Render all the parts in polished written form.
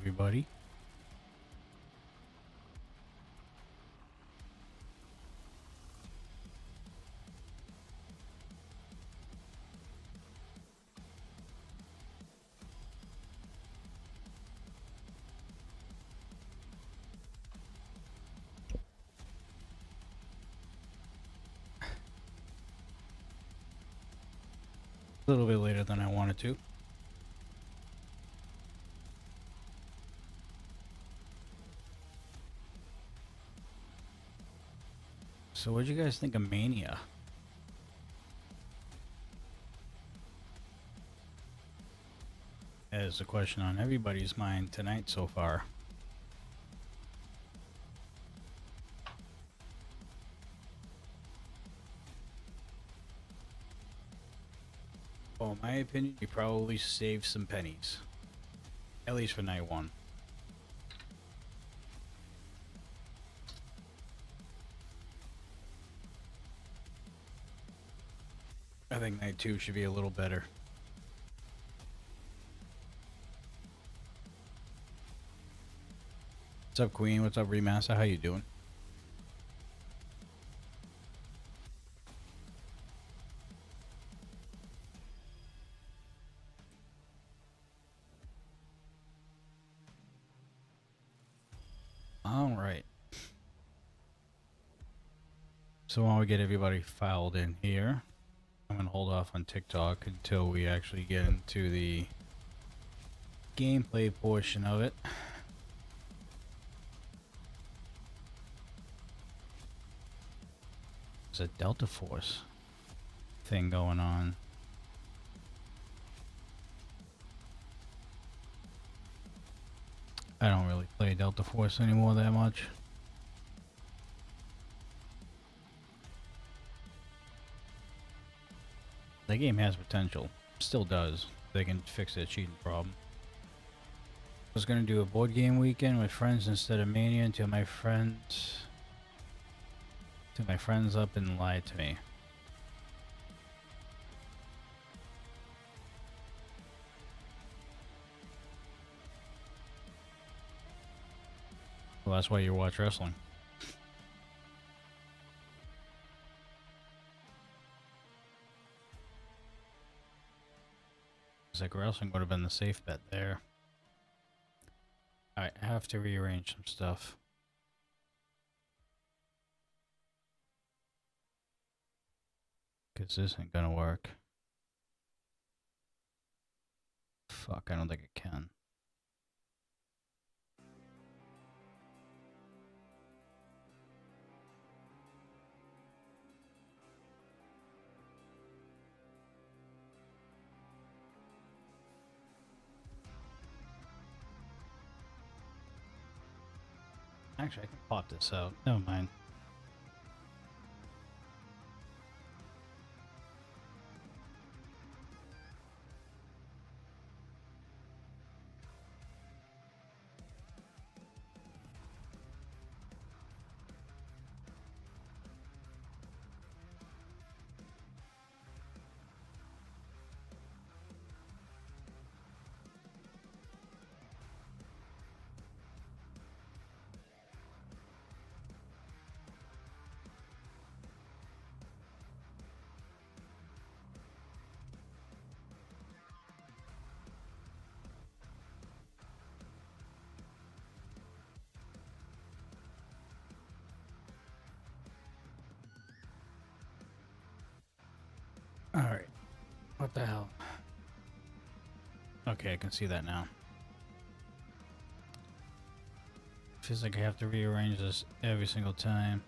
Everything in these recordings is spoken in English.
everybody. A little bit later than I wanted to. So what'd you guys think of Mania? That is the question on everybody's mind tonight so far. Well, in my opinion, you probably saved some pennies. At least for night one. I think night two should be a little better. What's up, Queen? What's up, Remaster? How you doing? All right. So while we get everybody filed in here, I'm gonna hold off on TikTok until we actually get into the gameplay portion of it. There's a Delta Force thing going on. I don't really play Delta Force anymore that much. The game has potential. Still does. They can fix their cheating problem. I was gonna do a board game weekend with friends instead of Mania until my friends up and lied to me. Well, that's why you watch wrestling. It's like wrestling would have been the safe bet there. Alright, I have to rearrange some stuff. Because this ain't gonna work. Fuck, I don't think it can. Actually, I can pop this out. Never mind. Alright. What the hell? Okay, I can see that now. Feels like I have to rearrange this every single time.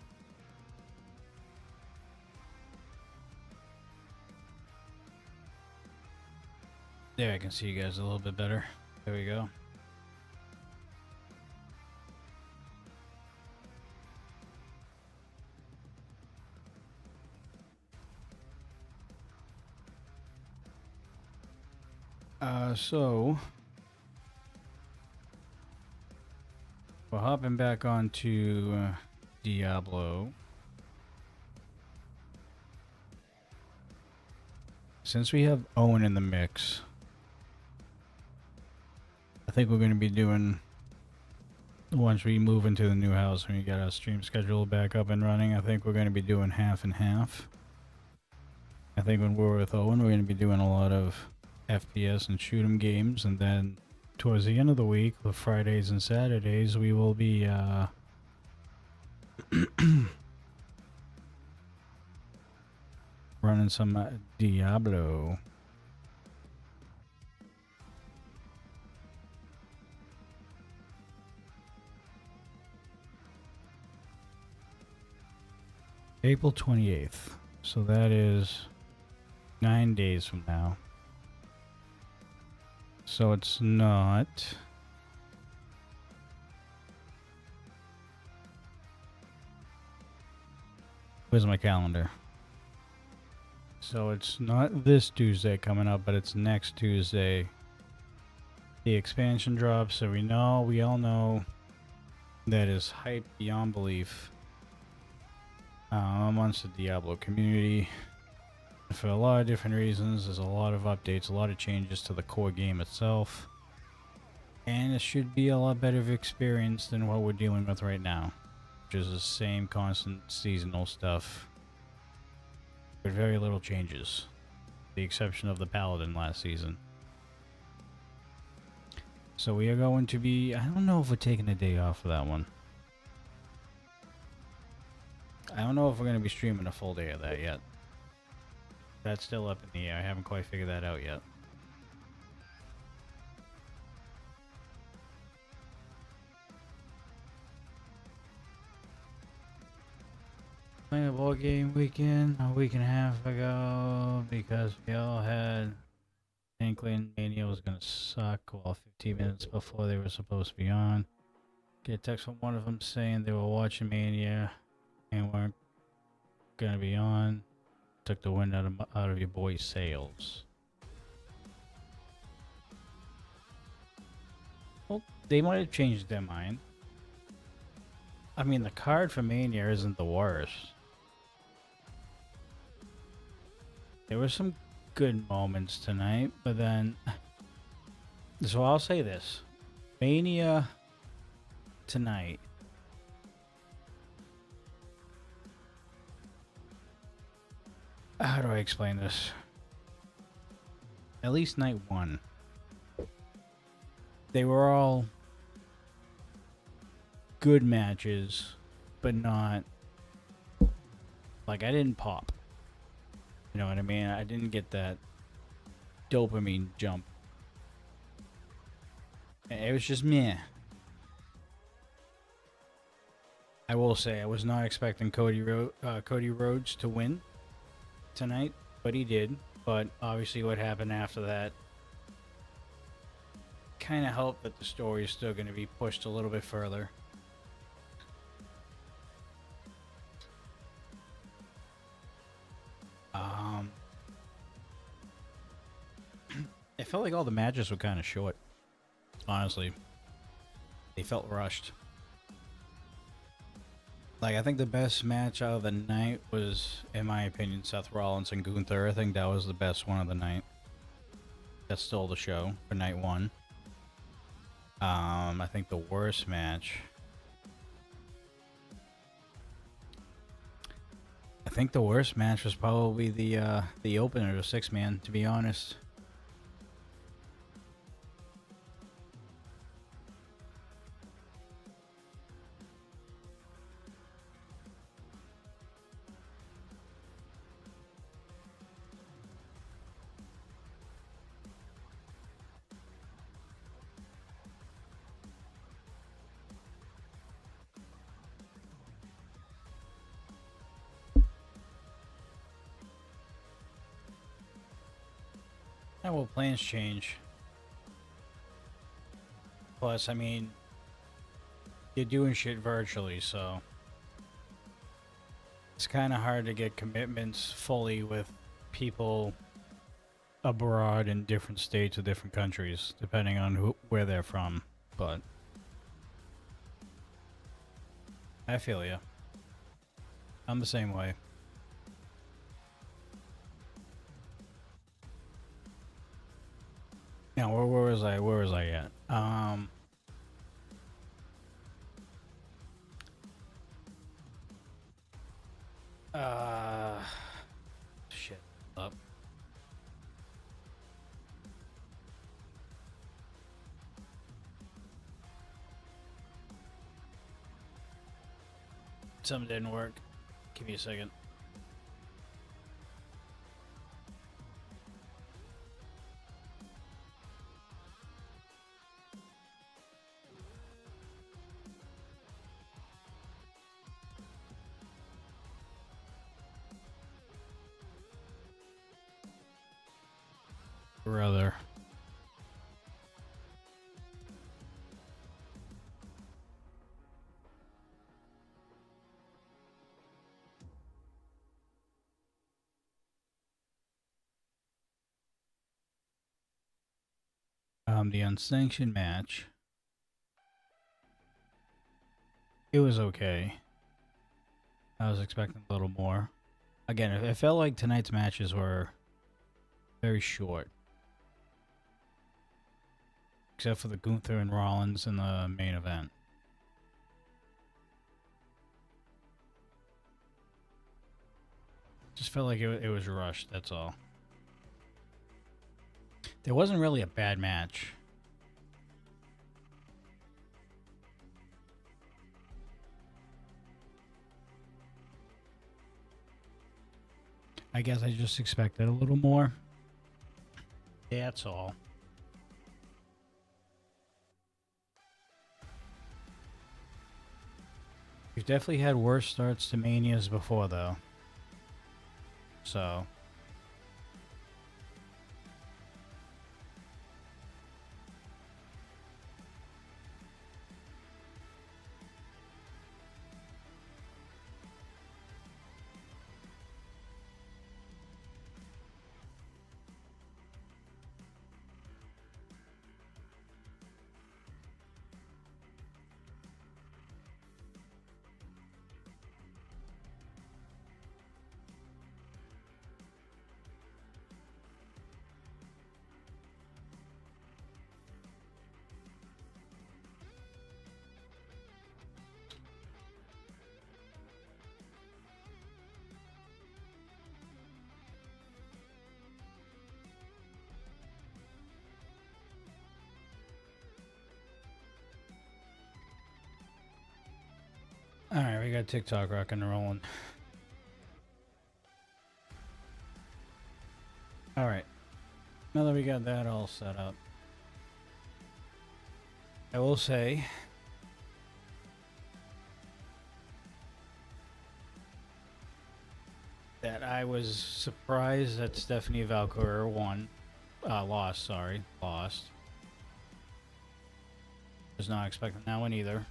There, I can see you guys a little bit better. There we go. So we're hopping back onto Diablo. Since we have Owen in the mix, I think we're going to be doing once we move into the new house and we get our stream schedule back up and running, I think we're going to be doing half and half. I think when we're with Owen, we're going to be doing a lot of FPS and shoot 'em games, and then towards the end of the week, with Fridays and Saturdays, we will be running some Diablo. April 28th. So that is 9 days from now. So it's not... Where's my calendar? So it's not this Tuesday coming up, but it's next Tuesday. The expansion drops, so we all know that is hype beyond belief amongst the Diablo community. For a lot of different reasons, there's a lot of updates, a lot of changes to the core game itself. And it should be a lot better of experience than what we're dealing with right now, which is the same constant seasonal stuff with very little changes, with the exception of the Paladin last season. So we are going to be, I don't know if we're taking a day off for that one. I don't know if we're going to be streaming a full day of that yet. That's still up in the air. I haven't quite figured that out yet. Playing a board game weekend a week and a half ago because we all had inkling Mania was gonna suck. Well, 15 minutes before they were supposed to be on, get a text from one of them saying they were watching Mania and weren't gonna be on. Took the wind out of your boy's sails. Well, they might have changed their mind. I mean, the card for Mania isn't the worst. There were some good moments tonight, but then... So I'll say this. Mania tonight. How do I explain this? At least night one. They were all good matches, but not... Like, I didn't pop. You know what I mean? I didn't get that dopamine jump. It was just meh. I will say I was not expecting Cody Rhodes to win tonight, but he did. But obviously what happened after that kind of helped that the story is still going to be pushed a little bit further. It felt like all the matches were kind of short. Honestly, they felt rushed. Like, I think the best match out of the night was, in my opinion, Seth Rollins and Gunther. I think that was the best one of the night. That stole the show for night one. I think the worst match... I think the worst match was probably the opener, the 6-man, to be honest. Yeah, well, plans change. Plus, I mean, you're doing shit virtually, so it's kind of hard to get commitments fully with people abroad in different states or different countries, depending on where they're from. But I feel ya. I'm the same way. Now, where was I at? Shit. Up. Something didn't work. Give me a second. Brother. The unsanctioned match. It was okay. I was expecting a little more. Again, it felt like tonight's matches were very short. Except for the Gunther and Rollins in the main event. Just felt like it was rushed, that's all. There wasn't really a bad match. I guess I just expected a little more. That's all. We've definitely had worse starts to Manias before, though. So... Alright, we got TikTok rocking and rolling. Alright. Now that we got that all set up, I will say that I was surprised that Stephanie Valkyrie lost. Was not expecting that one either.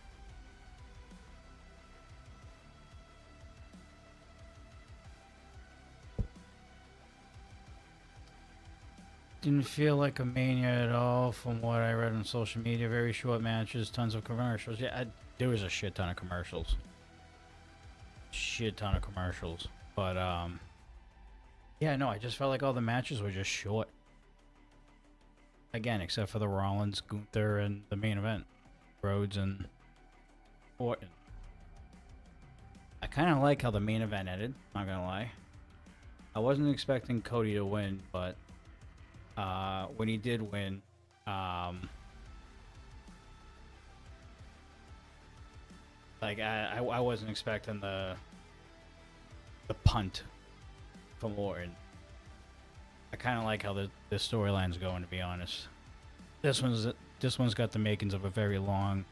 Didn't feel like a mania at all from what I read on social media. Very short matches, tons of commercials. Yeah, there was a shit ton of commercials. But, yeah, no, I just felt like all the matches were just short. Again, except for the Rollins, Gunther, and the main event. Rhodes and Orton. I kind of like how the main event ended, not gonna lie. I wasn't expecting Cody to win, but when he did win, like I wasn't expecting the punt from Orton. I kind of like how the storyline's going, to be honest. This one's got the makings of a very long,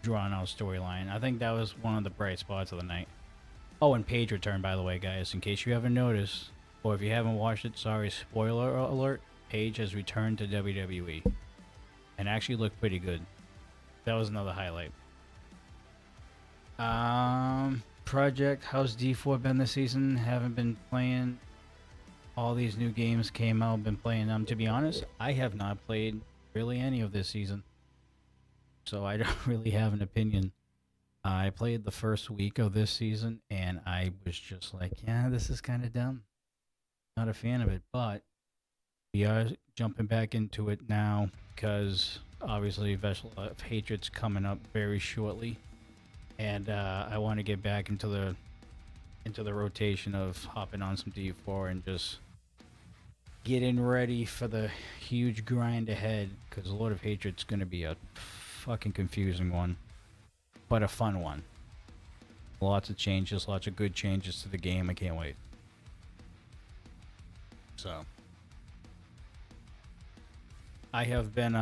drawn-out storyline. I think that was one of the bright spots of the night. Oh, and Paige returned, by the way, guys. In case you haven't noticed, or if you haven't watched it, sorry, spoiler alert. Paige has returned to WWE, and actually looked pretty good. That was another highlight. Project, how's D4 been this season? Haven't been playing. All these new games came out, been playing them. To be honest, I have not played really any of this season, so I don't really have an opinion. I played the first week of this season, and I was just like, yeah, this is kind of dumb. Not a fan of it, but we are jumping back into it now because obviously Vessel of Hatred's coming up very shortly, and I want to get back into into the rotation of hopping on some D4 and just getting ready for the huge grind ahead, because Lord of Hatred's going to be a fucking confusing one, but a fun one. Lots of changes, lots of good changes to the game. I can't wait. So, I have been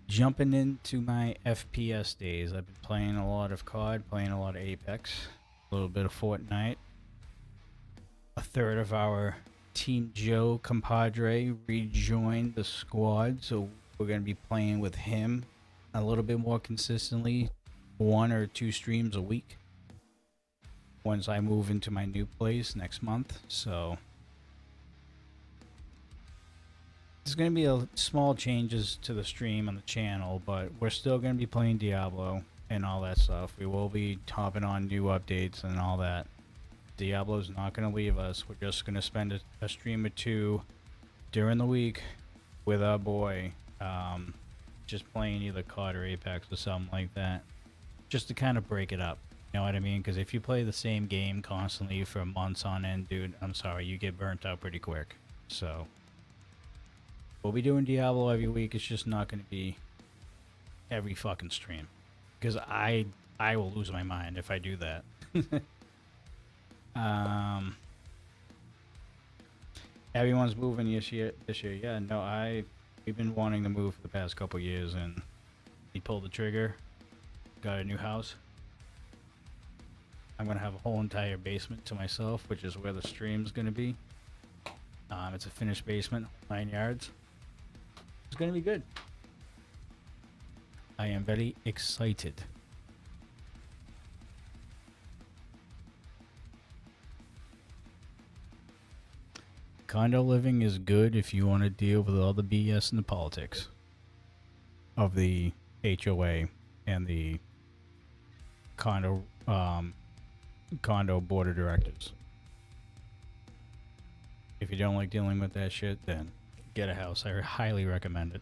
jumping into my FPS days. I've been playing a lot of COD, playing a lot of Apex, a little bit of Fortnite. A third of our Team Joe compadre rejoined the squad, so we're going to be playing with him a little bit more consistently, 1 or 2 streams a week once I move into my new place next month. So there's going to be a small changes to the stream on the channel, but we're still going to be playing Diablo and all that stuff. We will be hopping on new updates and all that. Diablo's not going to leave us. We're just going to spend a stream or 2 during the week with our boy, just playing either COD or Apex or something like that, just to kind of break it up. You know what I mean? Because if you play the same game constantly for months on end, dude, I'm sorry, you get burnt out pretty quick. So we'll be doing Diablo every week. It's just not going to be every fucking stream, because I will lose my mind if I do that. Everyone's moving this year. Yeah, no, we've been wanting to move for the past couple years, and he pulled the trigger. Got a new house. I'm gonna have a whole entire basement to myself, which is where the stream's gonna be. It's a finished basement, 9 yards. It's gonna be good. I am very excited. Condo living is good if you want to deal with all the BS and the politics of the HOA and the condo board of directors. If you don't like dealing with that shit, then get a house. I highly recommend it.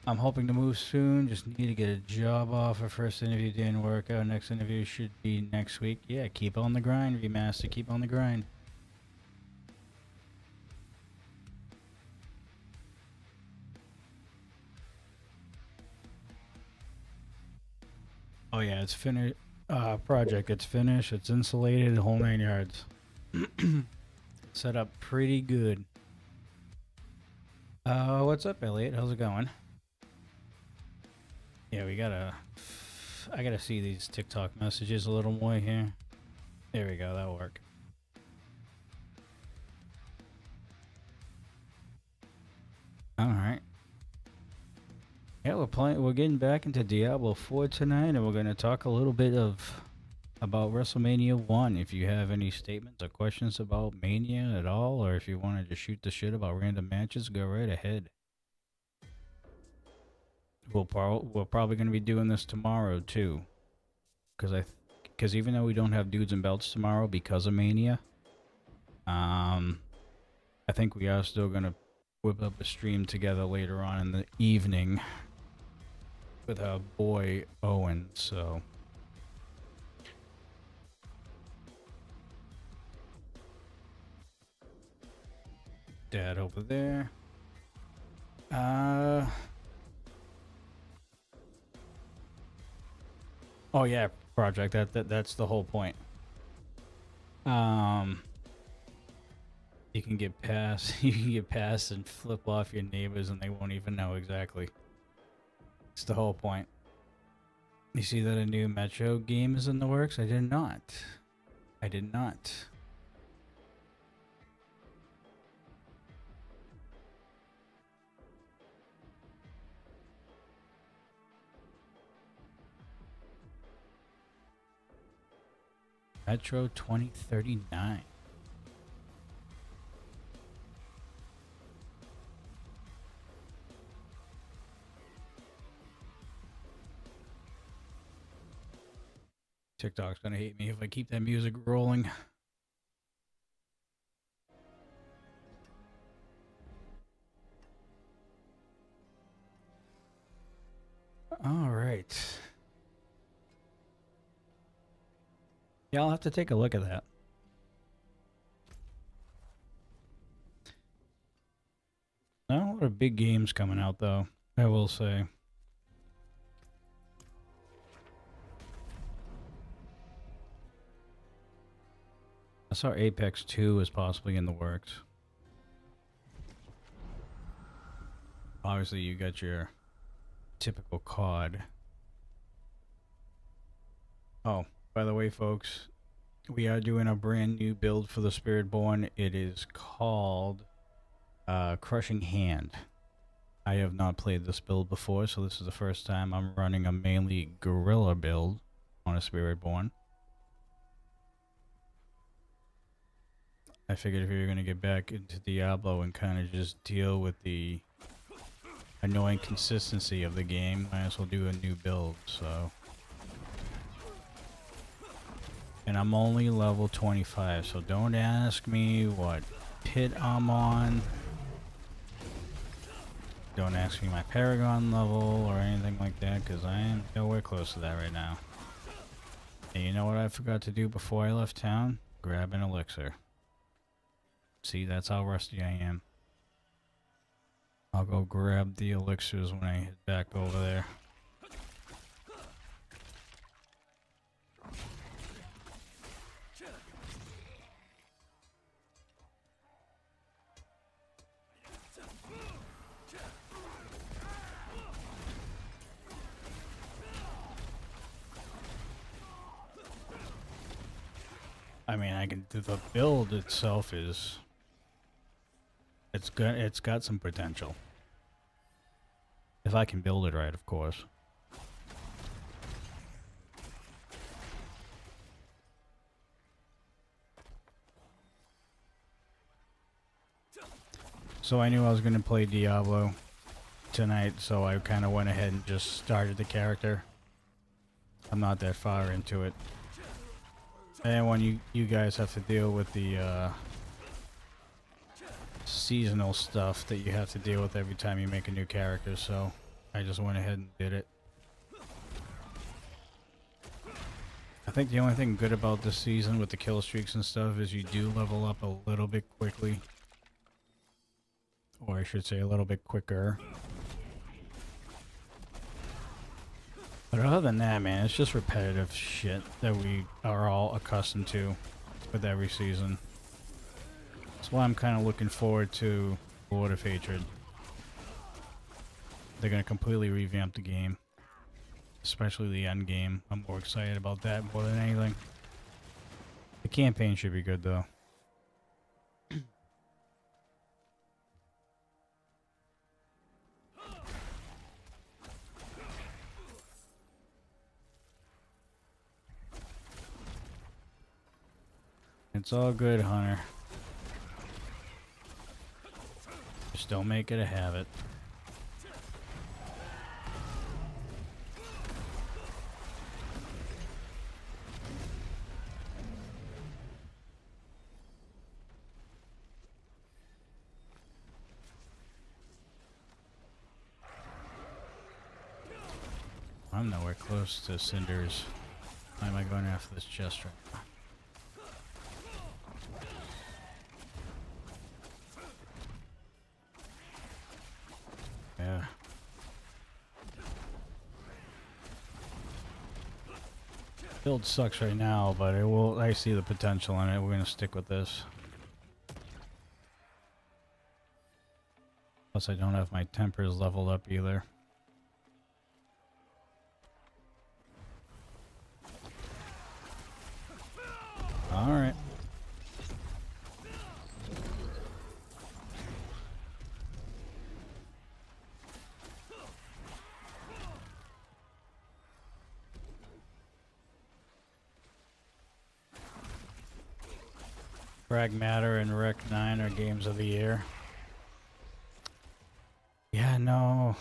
I'm hoping to move soon. Just need to get a job offer. First interview didn't work out. Next interview should be next week. Yeah, keep on the grind, Remaster. Keep on the grind. Oh yeah, it's finished. Project. It's finished. It's insulated. The whole 9 yards. Set up pretty good. What's up, Elliot? How's it going? Yeah, I gotta see these TikTok messages a little more here. There we go, that'll work. Alright. Yeah, we're getting back into Diablo 4 tonight, and we're gonna talk a little bit about WrestleMania 1. If you have any statements or questions about Mania at all, or if you wanted to shoot the shit about random matches, go right ahead. We're probably going to be doing this tomorrow too, because even though we don't have dudes and belts tomorrow because of Mania, I think we are still going to whip up a stream together later on in the evening with our boy Owen. So Dad over there. Oh yeah, project. That's the whole point. You can get past and flip off your neighbors and they won't even know exactly. It's the whole point. You see that a new Metro game is in the works? I did not. Metro 2039. TikTok's gonna hate me if I keep that music rolling. All Yeah, I'll have to take a look at that. Not a lot of big games coming out, though, I will say. I saw Apex 2 is possibly in the works. Obviously, you got your typical COD. Oh, by the way, folks, we are doing a brand new build for the Spiritborn. It is called Crushing Hand. I have not played this build before, so this is the first time I'm running a mainly guerrilla build on a Spiritborn. I figured if you're going to get back into Diablo and kind of just deal with the annoying consistency of the game, might as well do a new build, so. And I'm only level 25, so don't ask me what pit I'm on. Don't ask me my Paragon level or anything like that, because I am nowhere close to that right now. And you know what I forgot to do before I left town? Grab an elixir. See, that's how rusty I am. I'll go grab the elixirs when I head back over there. I mean, I can. The build itself is. It's good. It's got some potential. If I can build it right, of course. So I knew I was going to play Diablo tonight, so I kind of went ahead and just started the character. I'm not that far into it. And when you guys have to deal with the seasonal stuff that you have to deal with every time you make a new character, so I just went ahead and did it. I think the only thing good about this season with the kill streaks and stuff is you do level up a little bit quickly. Or I should say a little bit quicker. But other than that, man, it's just repetitive shit that we are all accustomed to with every season. That's why I'm kind of looking forward to Lord of Hatred. They're going to completely revamp the game. Especially the end game. I'm more excited about that more than anything. The campaign should be good, though. It's all good, Hunter. Just don't make it a habit. I'm nowhere close to Cinders. Why am I going after this chest right now? Yeah. Build sucks right now, but it will. I see the potential in it. We're gonna stick with this. Plus, I don't have my tempers leveled up either. All right. Frag Matter and Rec 9 are games of the year. Yeah, no.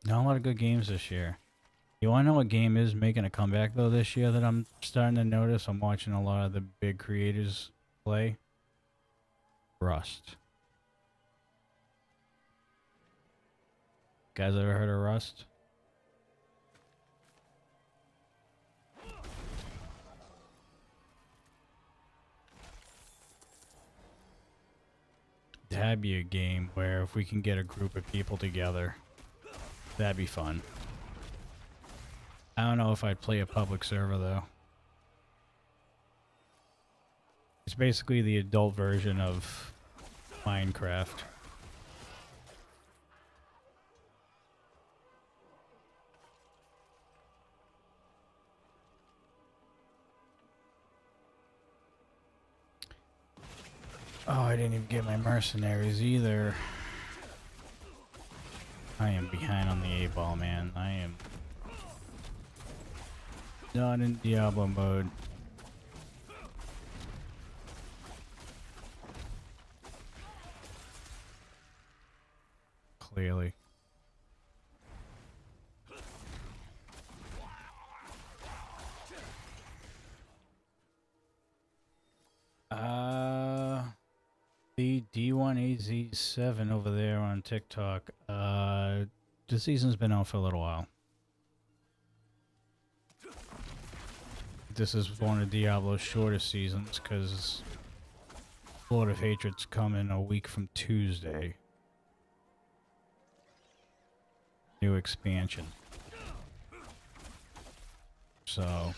Not a lot of good games this year. You wanna know what game is making a comeback though this year that I'm starting to notice? I'm watching a lot of the big creators play. Rust. Guys ever heard of Rust? that'd be a game where if we can get a group of people together, that'd be fun. I don't know if I'd play a public server though. It's basically the adult version of Minecraft. Oh, I didn't even get my mercenaries either. I am behind on the 8-ball, man. I am not in Diablo mode. Clearly. The D1AZ7 over there on TikTok. The season's been out for a little while. This is one of Diablo's shortest seasons because Lord of Hatred's coming a week from Tuesday. New expansion. So,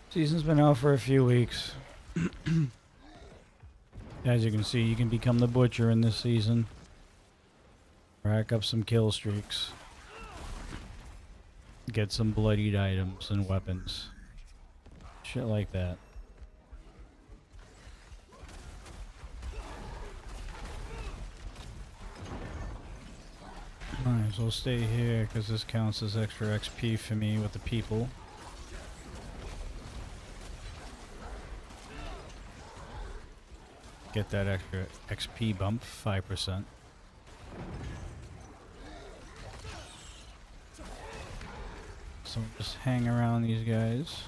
season's been out for a few weeks. As you can see, you can become the butcher in this season. Rack up some kill streaks. Get some bloodied items and weapons. Shit like that. Might as well stay here because this counts as extra XP for me with the people. Get that extra XP bump, 5%. So just hang around these guys.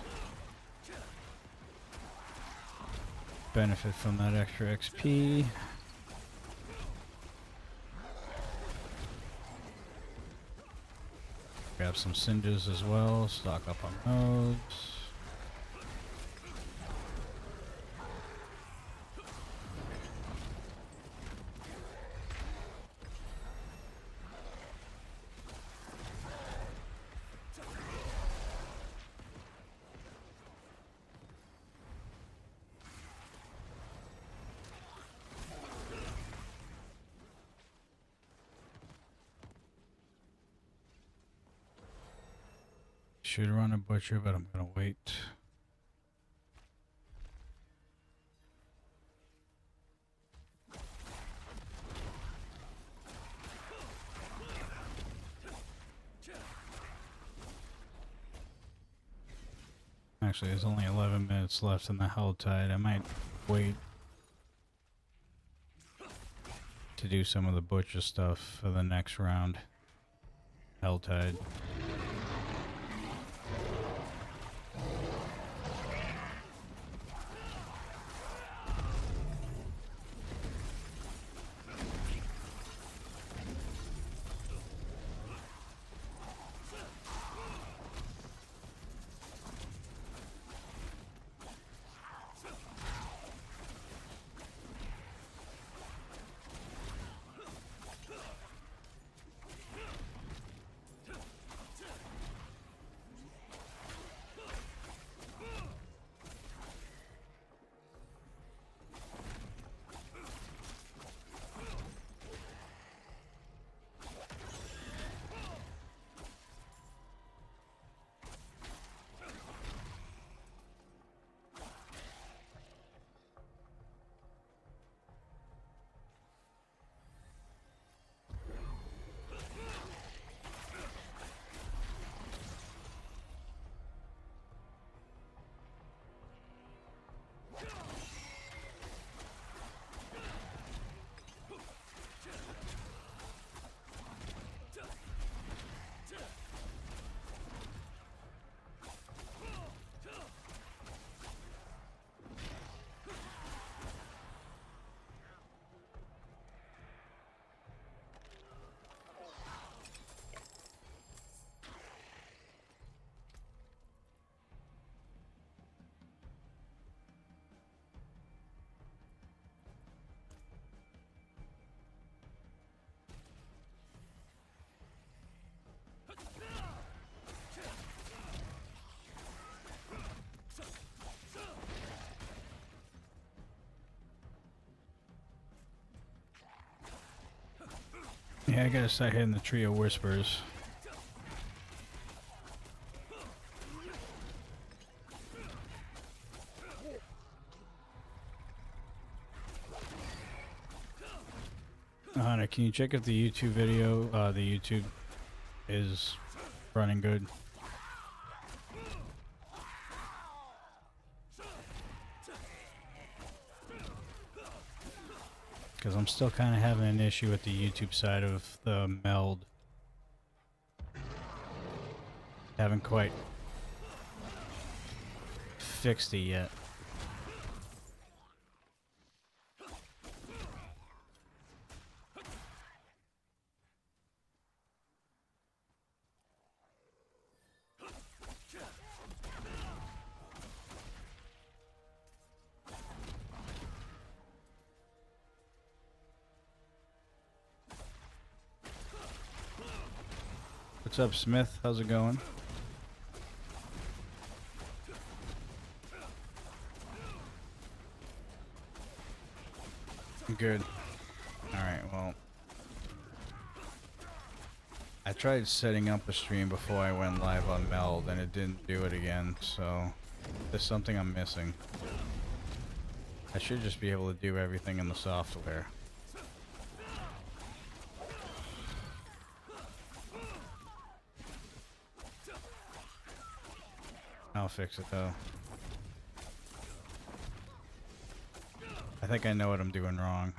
Benefit from that extra XP. Grab some singes as well, stock up on those. Should run a butcher, but I'm gonna wait. Actually, there's only 11 minutes left in the Helltide. I might wait to do some of the butcher stuff for the next round. Helltide. Yeah, I gotta start hitting the trio whispers. Hunter, can you check if the YouTube video, the YouTube is running good? Because I'm still kind of having an issue with the YouTube side of the meld. Haven't quite fixed it yet. What's up, Smith? How's it going? Good. Alright, well. I tried setting up a stream before I went live on Meld and it didn't do it again, so there's something I'm missing. I should just be able to do everything in the software. I'll fix it though. I think I know what I'm doing wrong.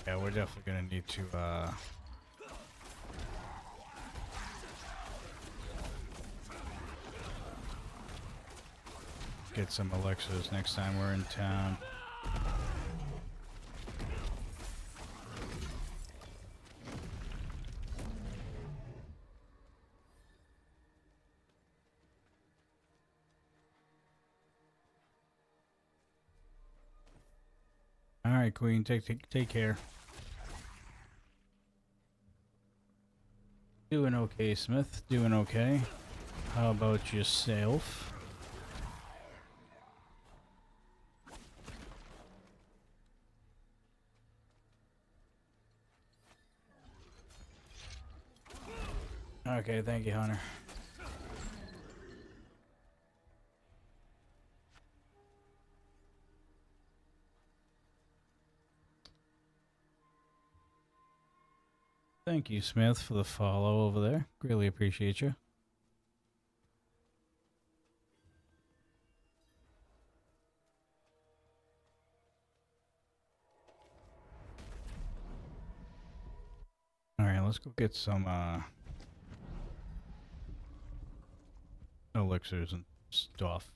Yeah, we're definitely gonna need to get some elixirs next time we're in town. Alright, Queen, take care. Doing okay, Smith. Doing okay. How about yourself? Okay, thank you, Hunter. Thank you, Smith, for the follow over there. Really appreciate you. Alright, let's go get some elixirs and stuff.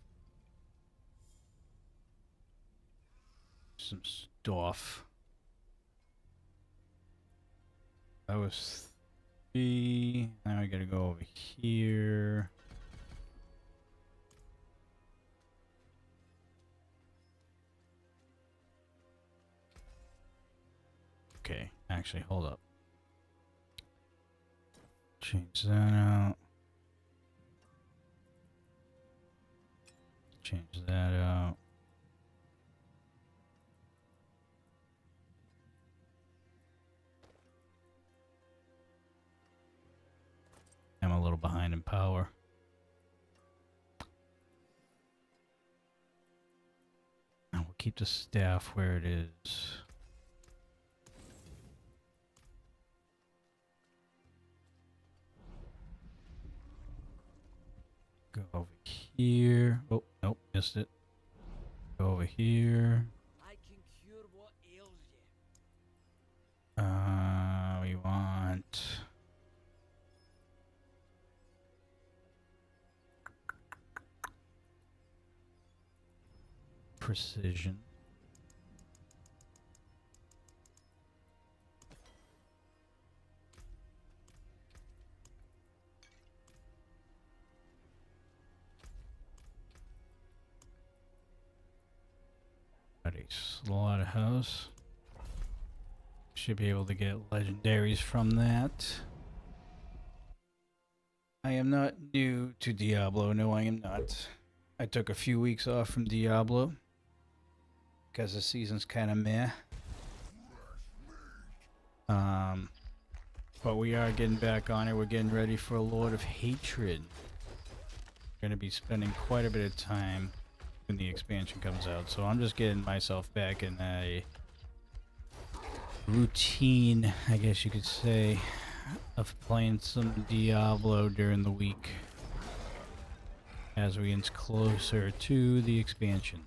Some stuff. That was 3. Now we gotta go over here. Okay, actually, hold up. Change that out. Change that out. I'm a little behind in power. And we'll keep the staff where it is. Go over here. Oh, nope, missed it. Go over here. I can cure what ails you. We want precision. Got a slaughterhouse. Should be able to get legendaries from that. I am not new to Diablo. No, I am not. I took a few weeks off from Diablo because the season's kind of meh. But we are getting back on it. We're getting ready for a Lord of Hatred. We're going to be spending quite a bit of time when the expansion comes out. So I'm just getting myself back in a routine, I guess you could say, of playing some Diablo during the week as we inch closer to the expansion.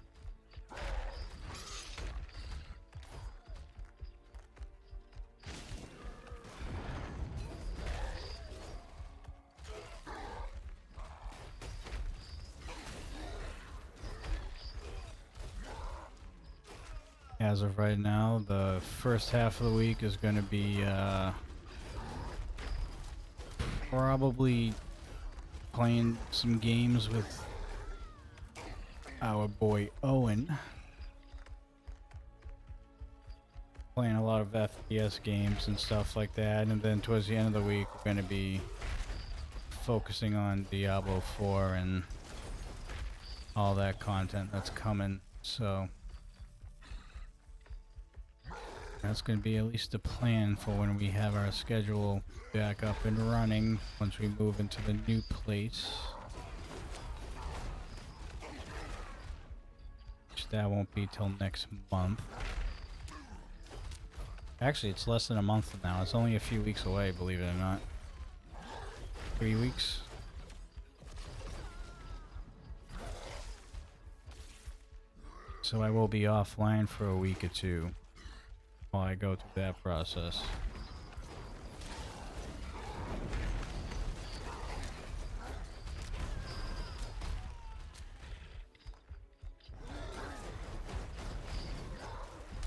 As of right now, the first half of the week is going to be probably playing some games with our boy Owen. Playing a lot of FPS games and stuff like that, and then towards the end of the week we're going to be focusing on Diablo 4 and all that content that's coming, so that's going to be at least a plan for when we have our schedule back up and running once we move into the new place. Which that won't be till next month. Actually, it's less than a month from now. It's only a few weeks away, believe it or not. 3 weeks. So I will be offline for a week or two while I go through that process.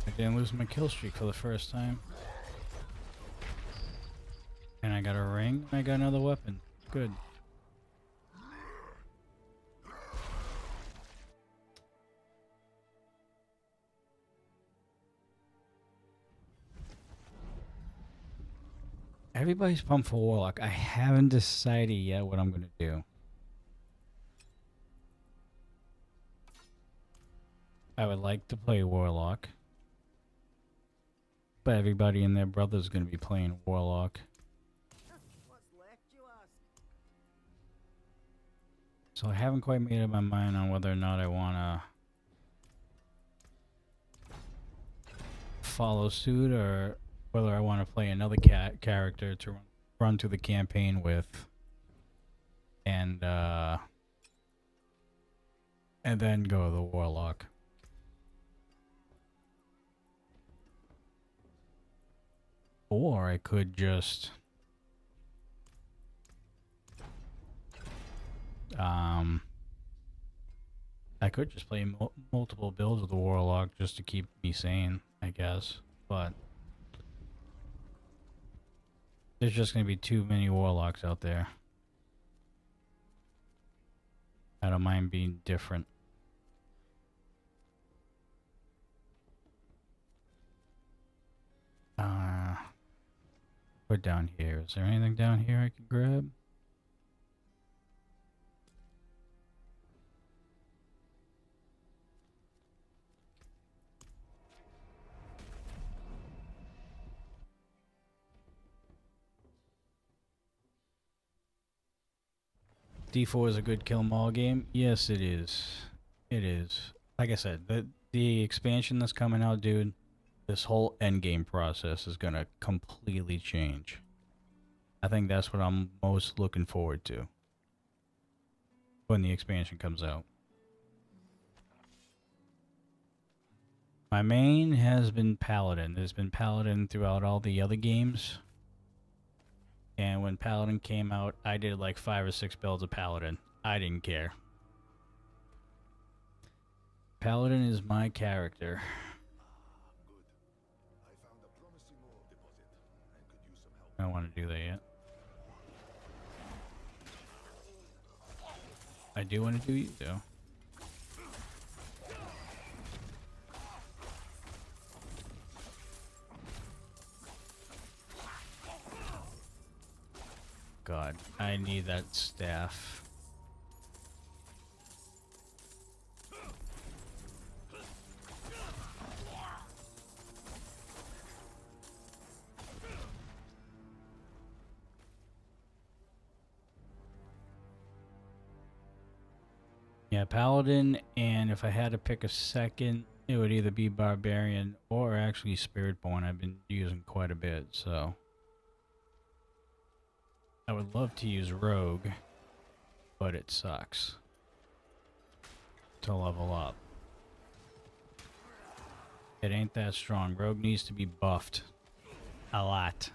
I didn't lose my kill streak for the first time. And I got a ring, and I got another weapon. Good. Everybody's pumped for Warlock. I haven't decided yet what I'm going to do. I would like to play Warlock. But everybody and their brother's going to be playing Warlock. So I haven't quite made up my mind on whether or not I want to follow suit or whether I want to play another character to run through the campaign with, and then go to the Warlock. Or I could just play multiple builds with the Warlock just to keep me sane, I guess. But there's just going to be too many Warlocks out there. I don't mind being different. Put down here. Is there anything down here I can grab? D4 is a good kill 'em all game. Yes, it is. It is. Like I said, the expansion that's coming out, dude, this whole endgame process is gonna completely change. I think that's what I'm most looking forward to when the expansion comes out. My main has been Paladin. There's been Paladin throughout all the other games. And when Paladin came out, I did like 5 or 6 builds of Paladin. I didn't care. Paladin is my character. I don't want to do that yet. I do want to do you, though. God. god, I need that staff. Yeah, Paladin, and if I had to pick a second, it would either be Barbarian or actually Spiritborn. I've been using quite a bit, so I would love to use Rogue, but it sucks to level up. It ain't that strong. Rogue needs to be buffed a lot.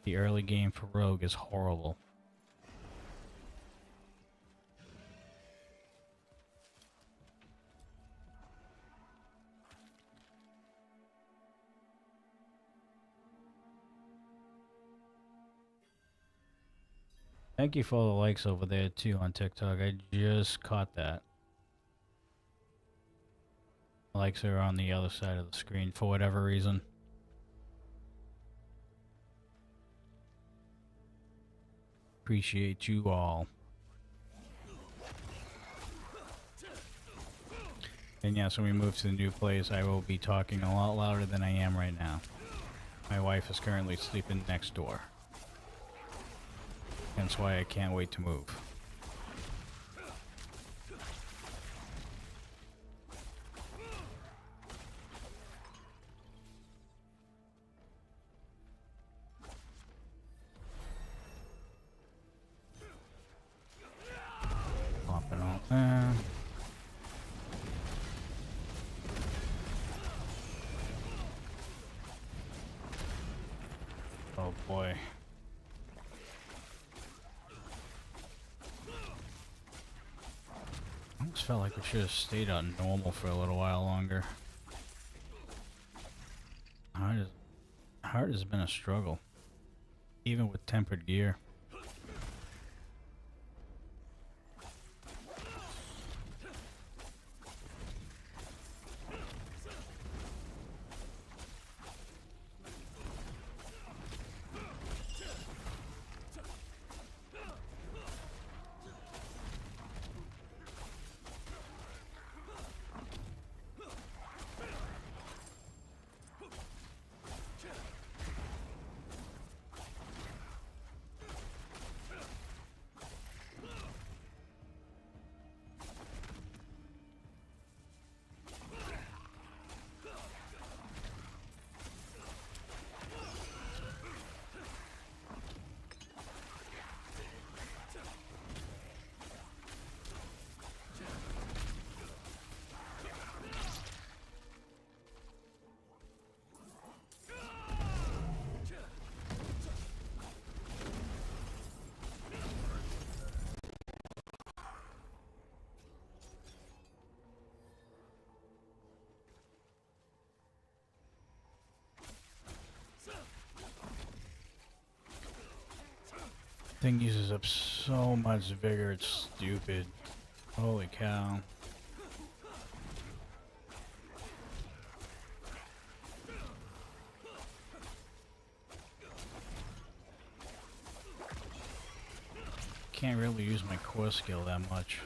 The early game for Rogue is horrible. Thank you for all the likes over there too on TikTok. I just caught that. Likes are on the other side of the screen for whatever reason. Appreciate you all. And yes, when we move to the new place, I will be talking a lot louder than I am right now. My wife is currently sleeping next door. That's why I can't wait to move. Popping on there. Oh boy. I almost felt like we should have stayed on normal for a little while longer. Hard has been a struggle, even with tempered gear. Thing uses up so much vigor, it's stupid. Holy cow. Can't really use my core skill that much.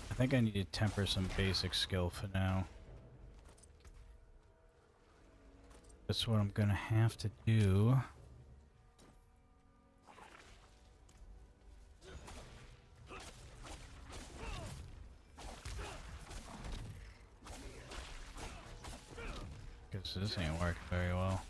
I think I need to temper some basic skill for now. That's what I'm gonna have to do. Guess this ain't working very well.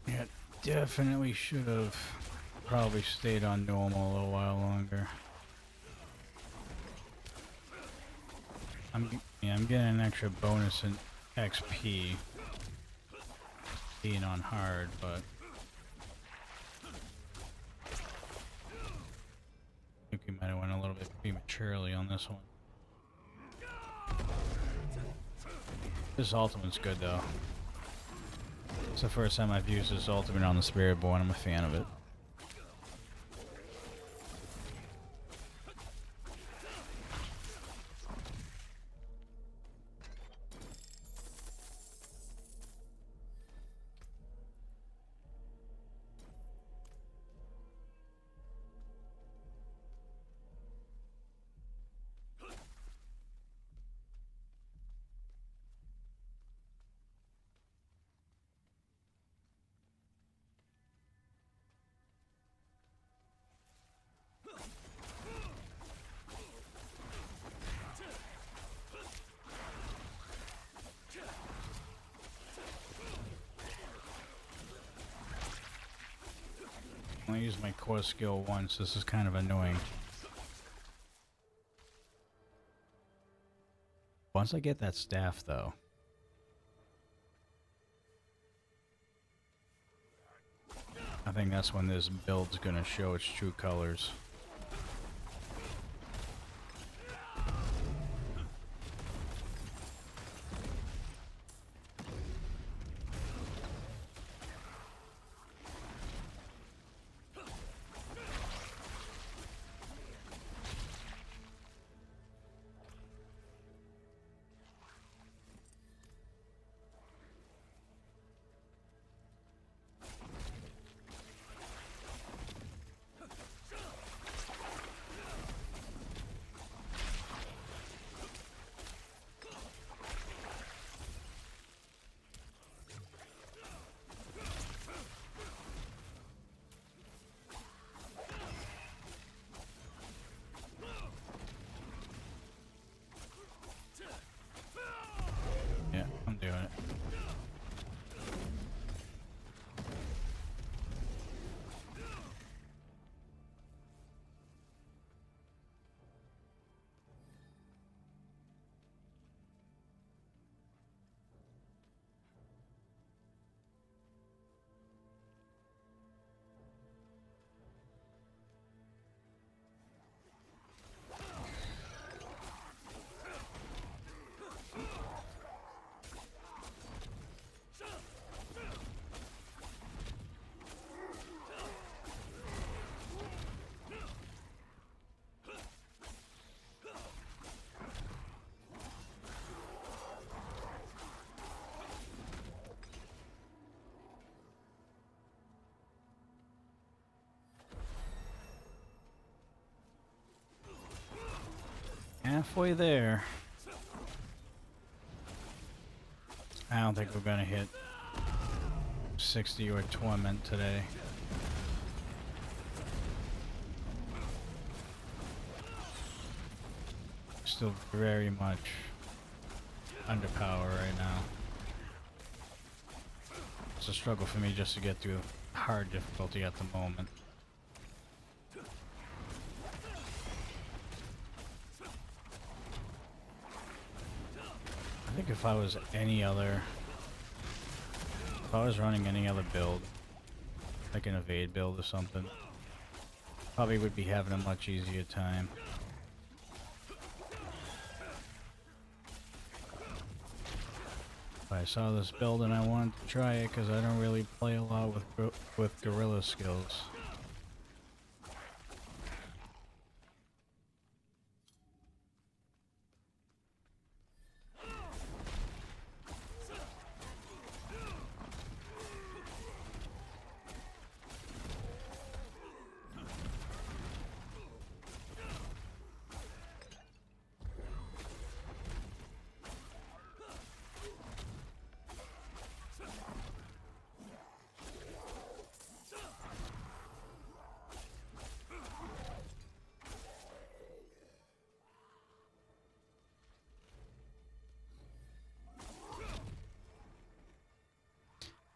Yeah, definitely should have probably stayed on normal a little while longer. I'm getting an extra bonus in XP being on hard, but I think we might have went a little bit prematurely on this one. This ultimate's good though. It's the first time I've used this ultimate on the Spiritborn. I'm a fan of it. I only used my core skill once. This is kind of annoying. Once I get that staff, though, I think that's when this build's gonna show its true colors. Yeah, I'm doing it. Halfway there. I don't think we're gonna hit 60 or Torment today. Still very much under power right now. It's a struggle for me just to get through hard difficulty at the moment. I think if I was running any other build, like an evade build or something, probably would be having a much easier time. If I saw this build and I wanted to try it, because I don't really play a lot with guerrilla skills.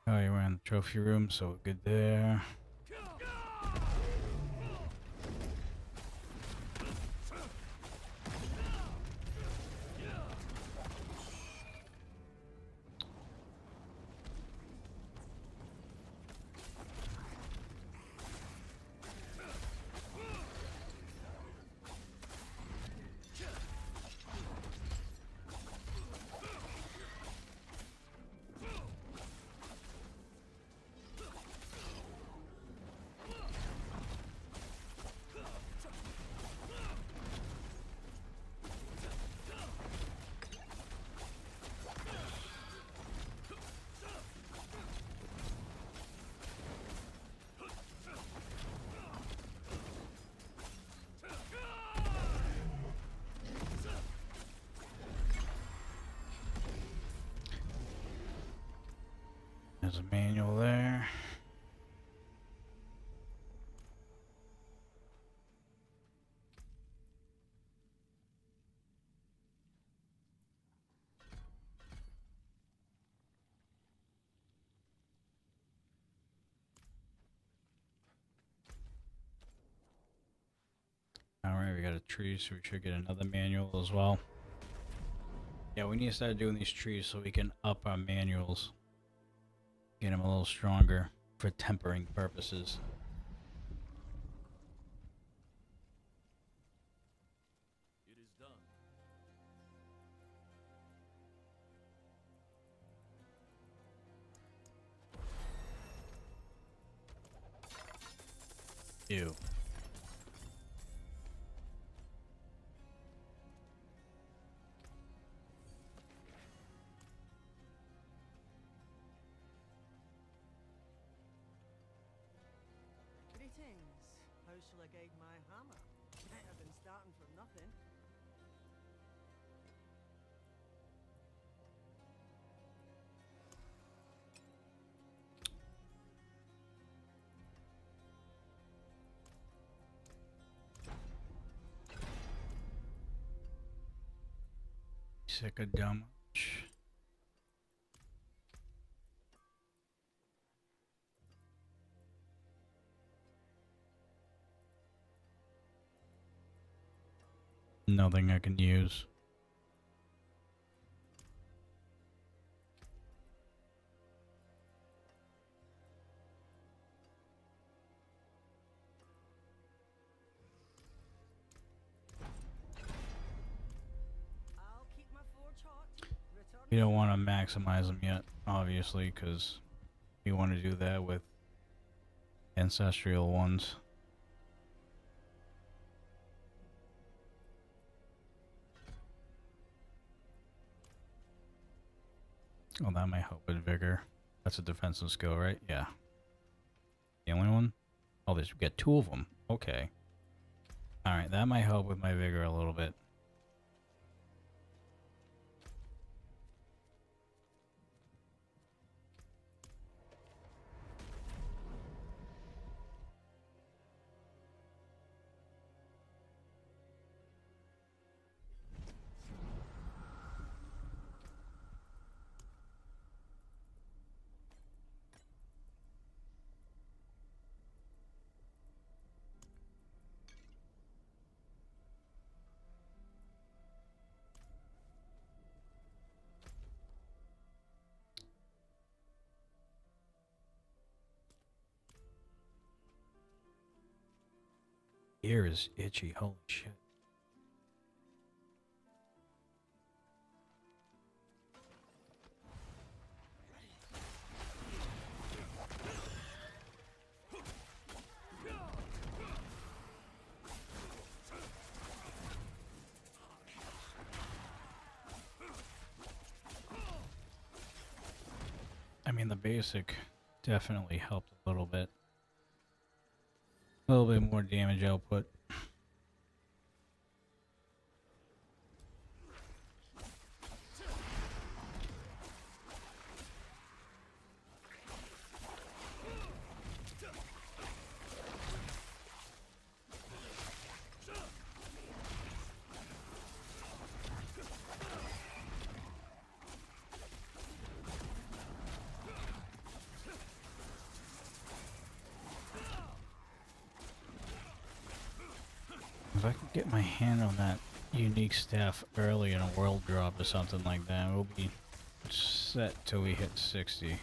Oh, you were in the trophy room, so good there. There's a manual there. Alright, we got a tree, so we should get another manual as well. Yeah, we need to start doing these trees so we can up our manuals. Get them a little stronger for tempering purposes. It is done. Ew. Greetings. How shall I guide my hammer? Better than starting from nothing. Sick of damage. Nothing I can use. I'll keep my forge hot. Return We don't want to maximize them yet, obviously, because we want to do that with ancestral ones. Oh, that might help with vigor. That's a defensive skill, right? Yeah. The only one? Oh, we get two of them. Okay. Alright, that might help with my vigor a little bit. Ear is itchy, holy shit. I mean, the basic definitely helped a little bit. A little bit more damage output. If I could get my hand on that unique staff early in a world drop or something like that, we'll be set till we hit 60.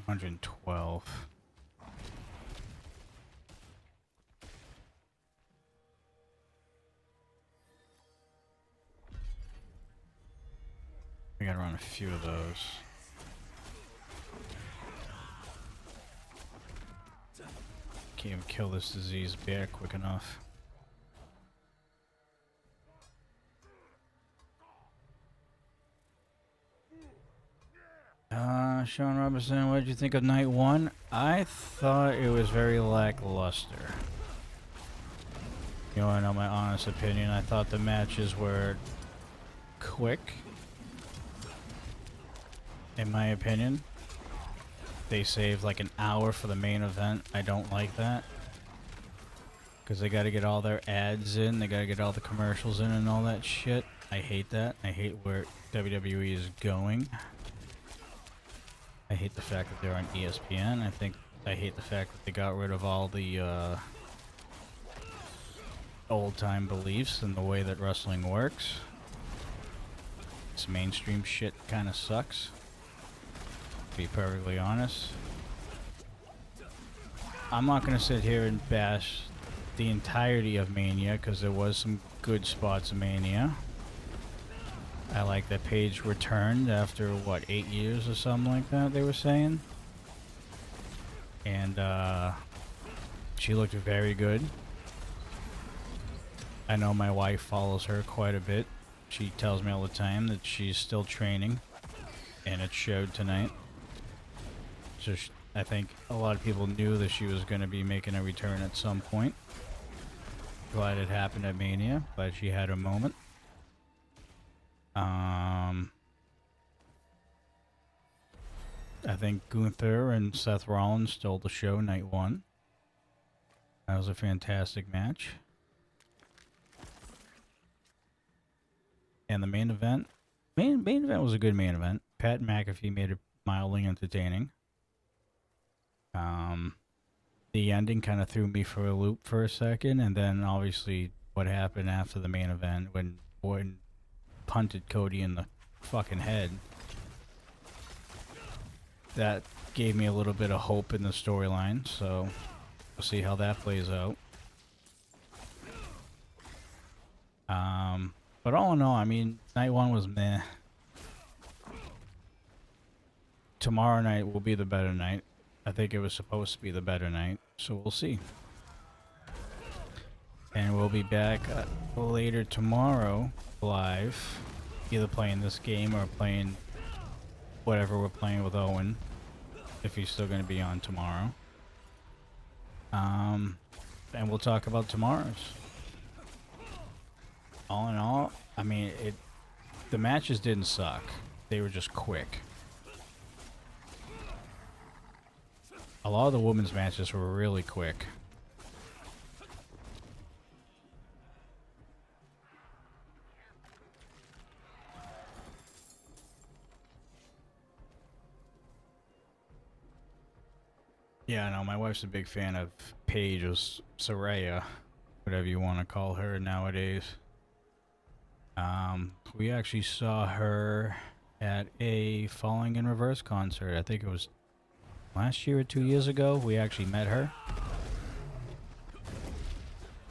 212. We gotta run a few of those. Can't even kill this disease bear quick enough. Sean Robinson, what did you think of night one? I thought it was very lackluster. You wanna know my honest opinion? I thought the matches were quick. In my opinion. They saved like an hour for the main event. I don't like that. Because they gotta get all their ads in, they gotta get all the commercials in and all that shit. I hate that. I hate where WWE is going. I hate the fact that they're on ESPN. I hate the fact that they got rid of all the old-time beliefs and the way that wrestling works. This mainstream shit kind of sucks, to be perfectly honest. I'm not going to sit here and bash the entirety of Mania, because there was some good spots in Mania. I like that Paige returned after, what, 8 years or something like that, they were saying. And, she looked very good. I know my wife follows her quite a bit. She tells me all the time that she's still training, and it showed tonight. So I think a lot of people knew that she was going to be making a return at some point. Glad it happened at Mania. Glad she had her moment. I think Gunther and Seth Rollins stole the show night one. That was a fantastic match. And the main event, main event was a good main event. Pat McAfee made it mildly entertaining. The ending kind of threw me for a loop for a second, and then obviously what happened after the main event when Orton punted Cody in the fucking head. That gave me a little bit of hope in the storyline, so we'll see how that plays out. But all in all, I mean, night one was meh. Tomorrow night will be the better night. I think it was supposed to be the better night, so we'll see. And we'll be back later tomorrow, live, either playing this game or playing whatever we're playing with Owen, if he's still going to be on tomorrow. And we'll talk about tomorrow's. All in all, I mean, the matches didn't suck. They were just quick. A lot of the women's matches were really quick. Yeah, no, my wife's a big fan of Paige, or Saraya, whatever you want to call her nowadays. We actually saw her at a Falling in Reverse concert. I think it was last year or 2 years ago. We actually met her.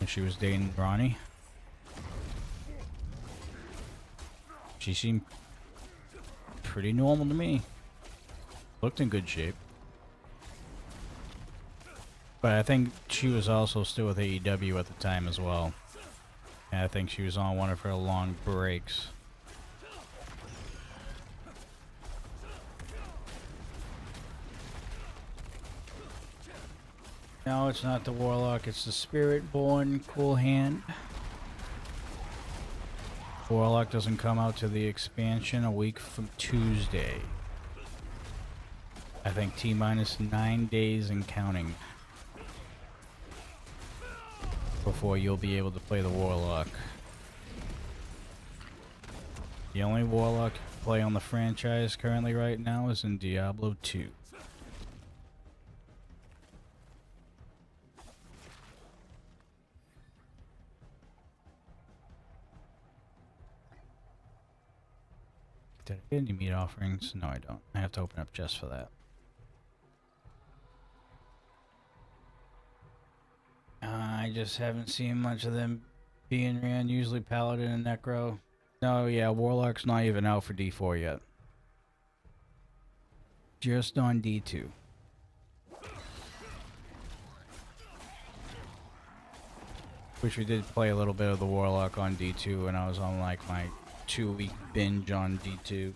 And she was dating Ronnie. She seemed pretty normal to me. Looked in good shape. But I think she was also still with AEW at the time as well. And I think she was on one of her long breaks. No, it's not the Warlock, it's the Spirit-born Cool Hand. Warlock doesn't come out to the expansion a week from Tuesday. I think T-minus 9 days and counting before you'll be able to play the Warlock. The only Warlock you can play on the franchise currently right now is in Diablo 2. Did I get any meat offerings? No, I don't. I have to open up just for that. just haven't seen much of them being ran. Usually Paladin and Necro. No, yeah, Warlock's not even out for D4 yet. Just on D2. Which we did play a little bit of the Warlock on D2 when I was on like my 2-week binge on D2.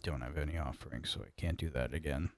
Don't have any offerings, so I can't do that again.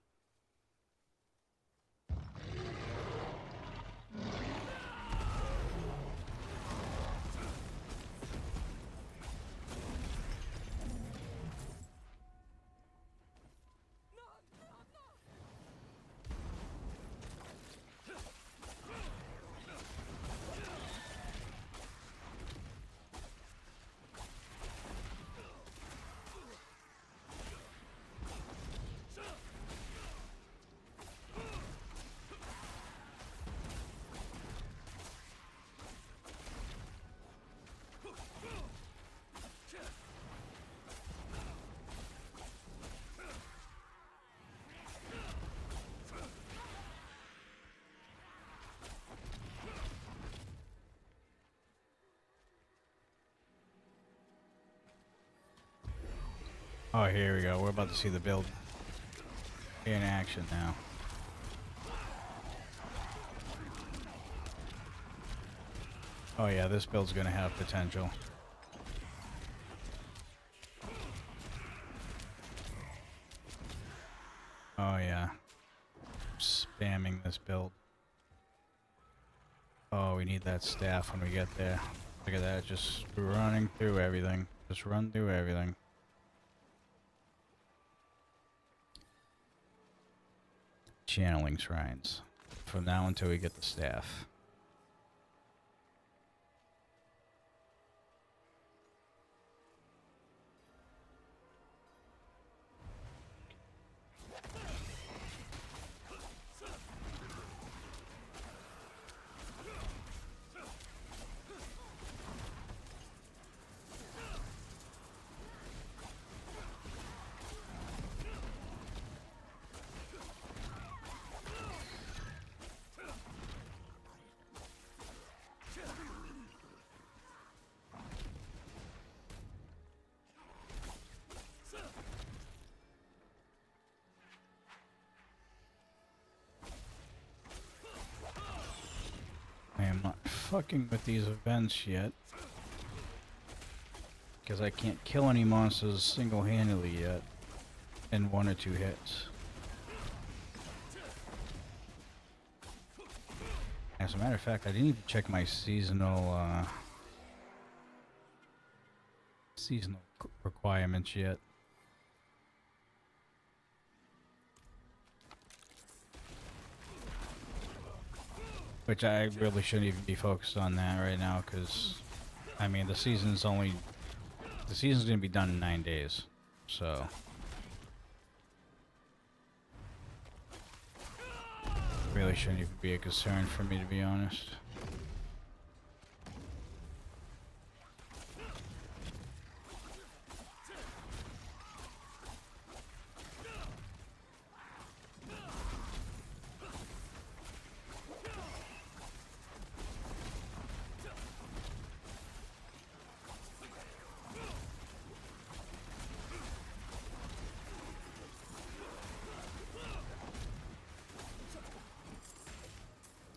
Oh, here we go. We're about to see the build in action now. Oh yeah, this build's gonna have potential. Oh yeah. Spamming this build. Oh, we need that staff when we get there. Look at that, just running through everything. Just run through everything. Channeling shrines. From now until we get the staff. I am not fucking with these events yet. Because I can't kill any monsters single-handedly yet. In 1 or 2 hits. As a matter of fact, I didn't even check my seasonal requirements yet. Which I really shouldn't even be focused on that right now, because I mean the season's gonna be done in 9 days, so really shouldn't even be a concern for me, to be honest.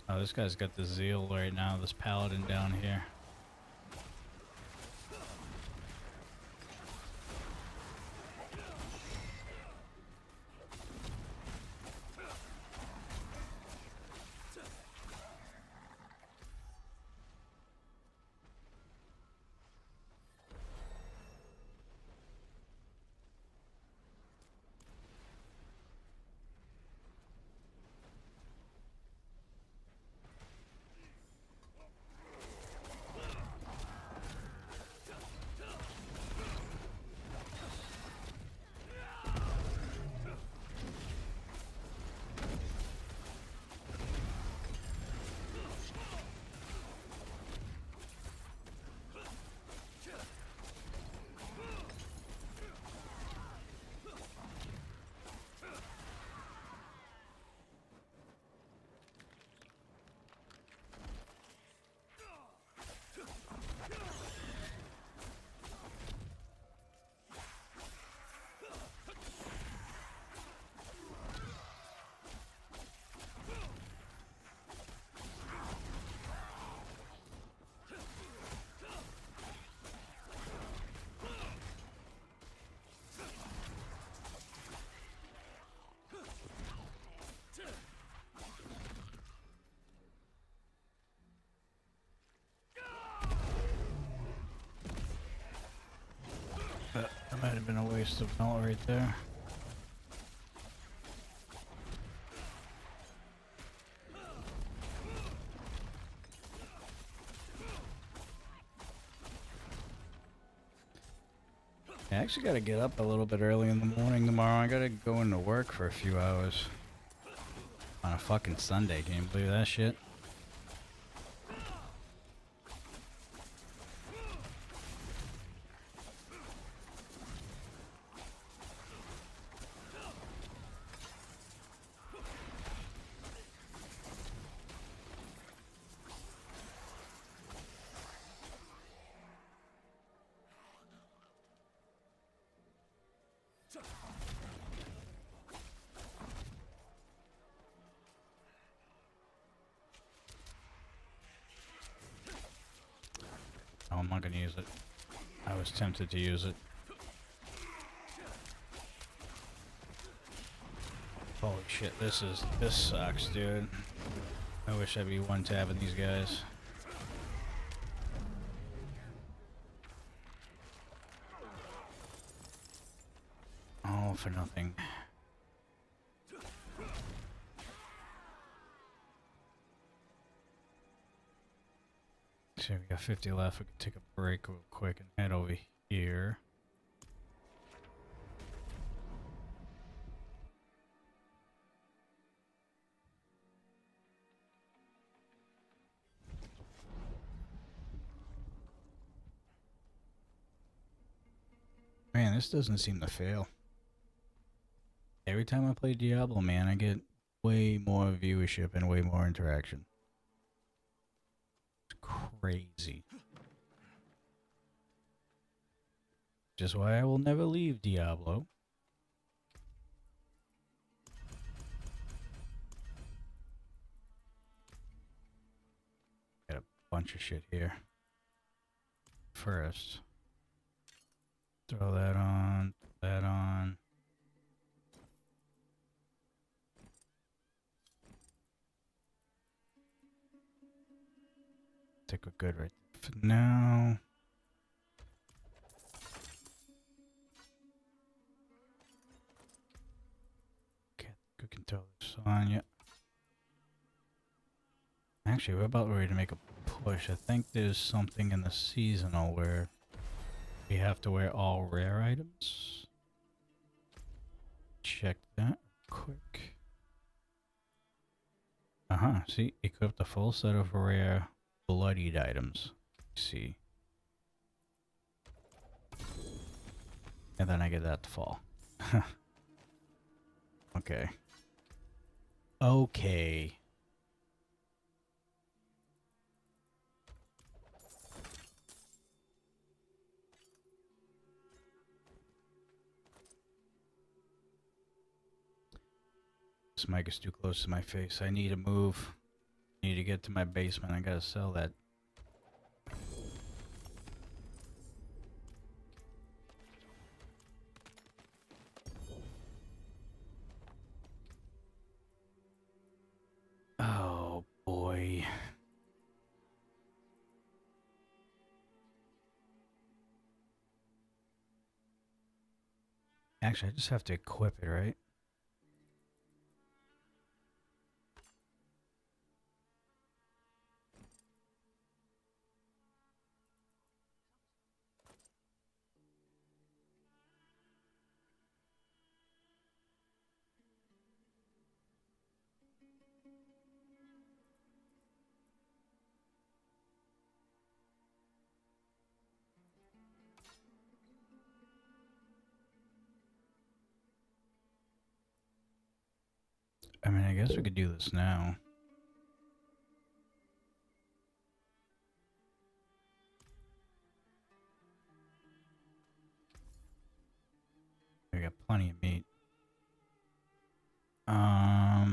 Oh, this guy's got the zeal right now, this paladin down here. Might have been a waste of melt right there. I actually gotta get up a little bit early in the morning tomorrow. I gotta go into work for a few hours. On a fucking Sunday, can you believe that shit? Oh, I'm not gonna use it. I was tempted to use it. Holy shit, this sucks, dude. I wish I'd be one-tapping these guys. All for nothing. So we got 50 left. We can take a break real quick and head over here. Man, this doesn't seem to fail. Every time I play Diablo, man, I get way more viewership and way more interaction. It's crazy. Just why I will never leave Diablo. Got a bunch of shit here. First, throw that on, that on. I think we're good right for now. Okay, we can throw this on yet. Actually, we're about ready to make a push. I think there's something in the seasonal where we have to wear all rare items. Check that quick. See, equip the full set of rare bloodied items. See. And then I get that to fall. Okay. Okay. This mic is too close to my face. I need to move. I need to get to my basement. I gotta sell that. Oh boy. Actually, I just have to equip it, right? I mean, I guess we could do this now. We got plenty of meat. Huh.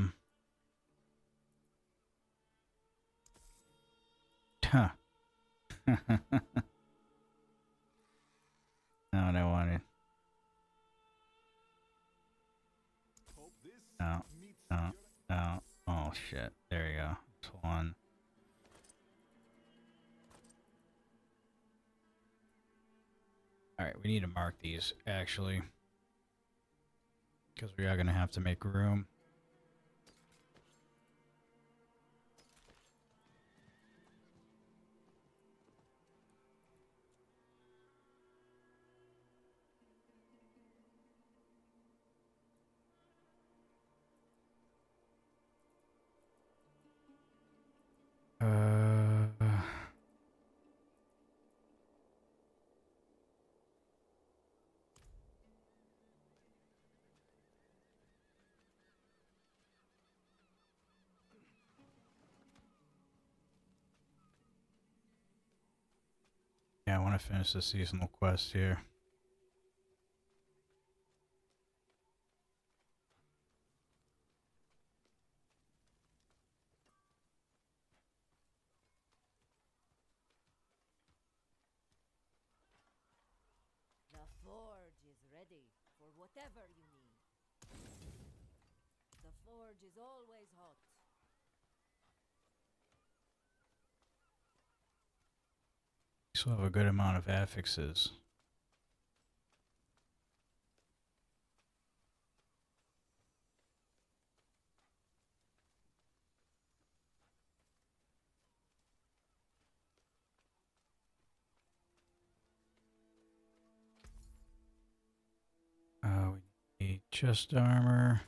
Not what I wanted. No, no, no. Oh shit. There you go. That's one. Alright, we need to mark these, actually. Because we are going to have to make room. Yeah, I want to finish the seasonal quest here. The forge is ready for whatever you need. The forge is always hot. We still have a good amount of affixes. We need chest armor.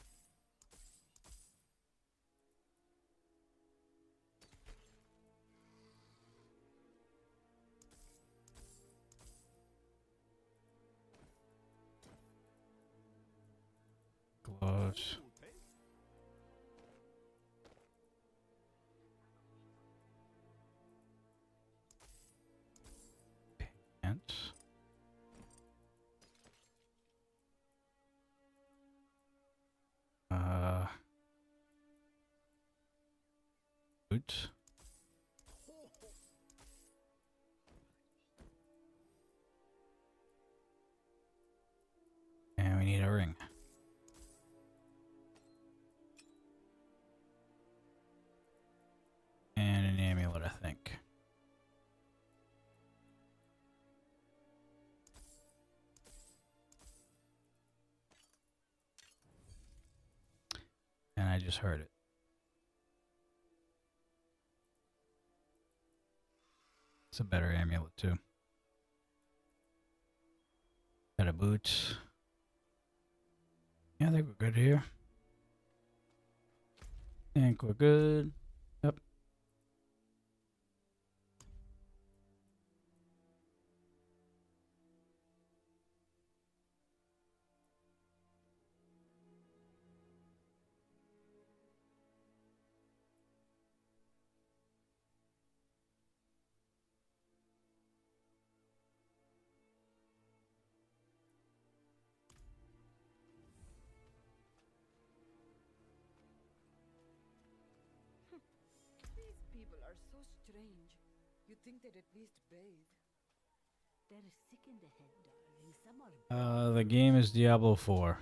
Gloves. Pants. Boots. And we need a ring. And an amulet, I think. And I just heard it. It's a better amulet, too. Got a boot. Yeah, I think we're good here. Think we're good. Yep. These people are so strange. You'd think they'd at least bathe. They're sick in the head, darling. Some are The game is Diablo 4.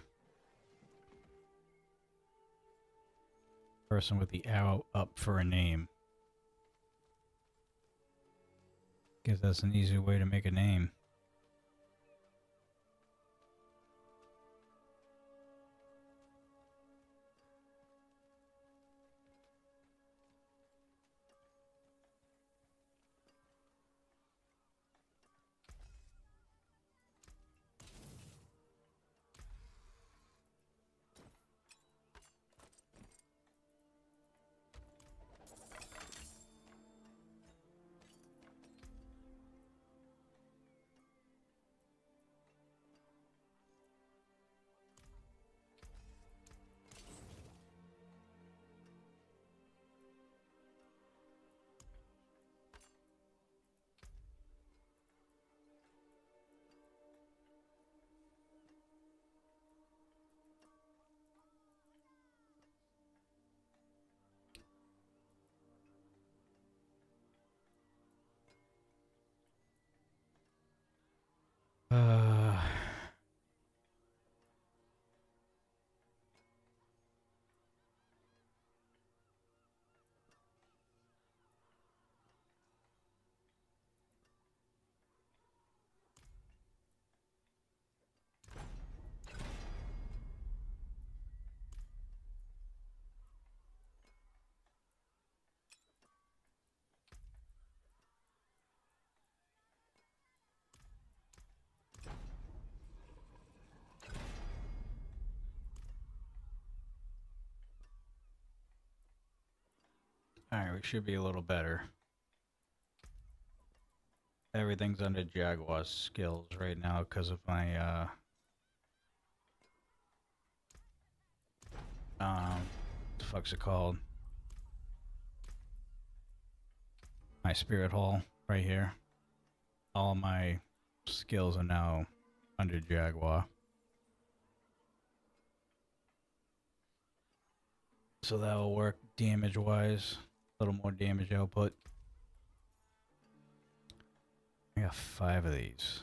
Person with the arrow up for a name. Guess that's an easy way to make a name. Alright, we should be a little better. Everything's under Jaguar's skills right now because of my, what the fuck's it called? My spirit hall right here. All my skills are now under Jaguar. So that will work damage wise. A little more damage output. I got 5 of these.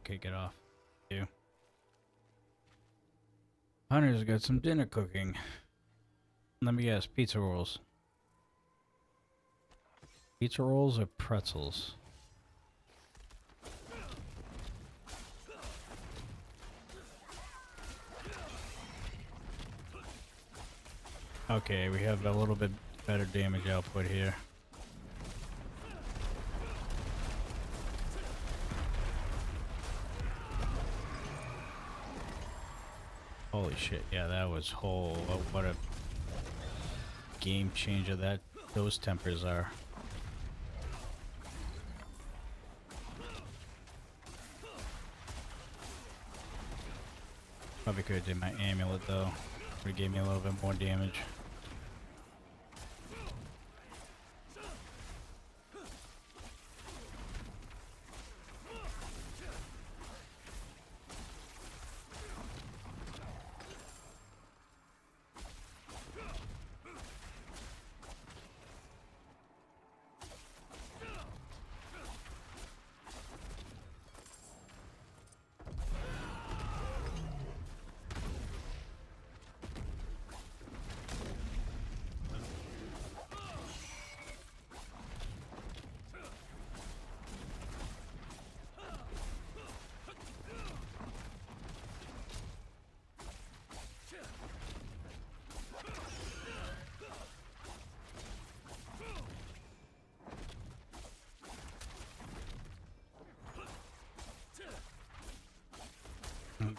Okay, get off. You. Hunter's got some dinner cooking. Let me guess, pizza rolls. Pizza rolls or pretzels? Okay, we have a little bit better damage output here. Holy shit, yeah, that was whole, what a game changer that those tempers are. Probably could have did my amulet though, would have gave me a little bit more damage.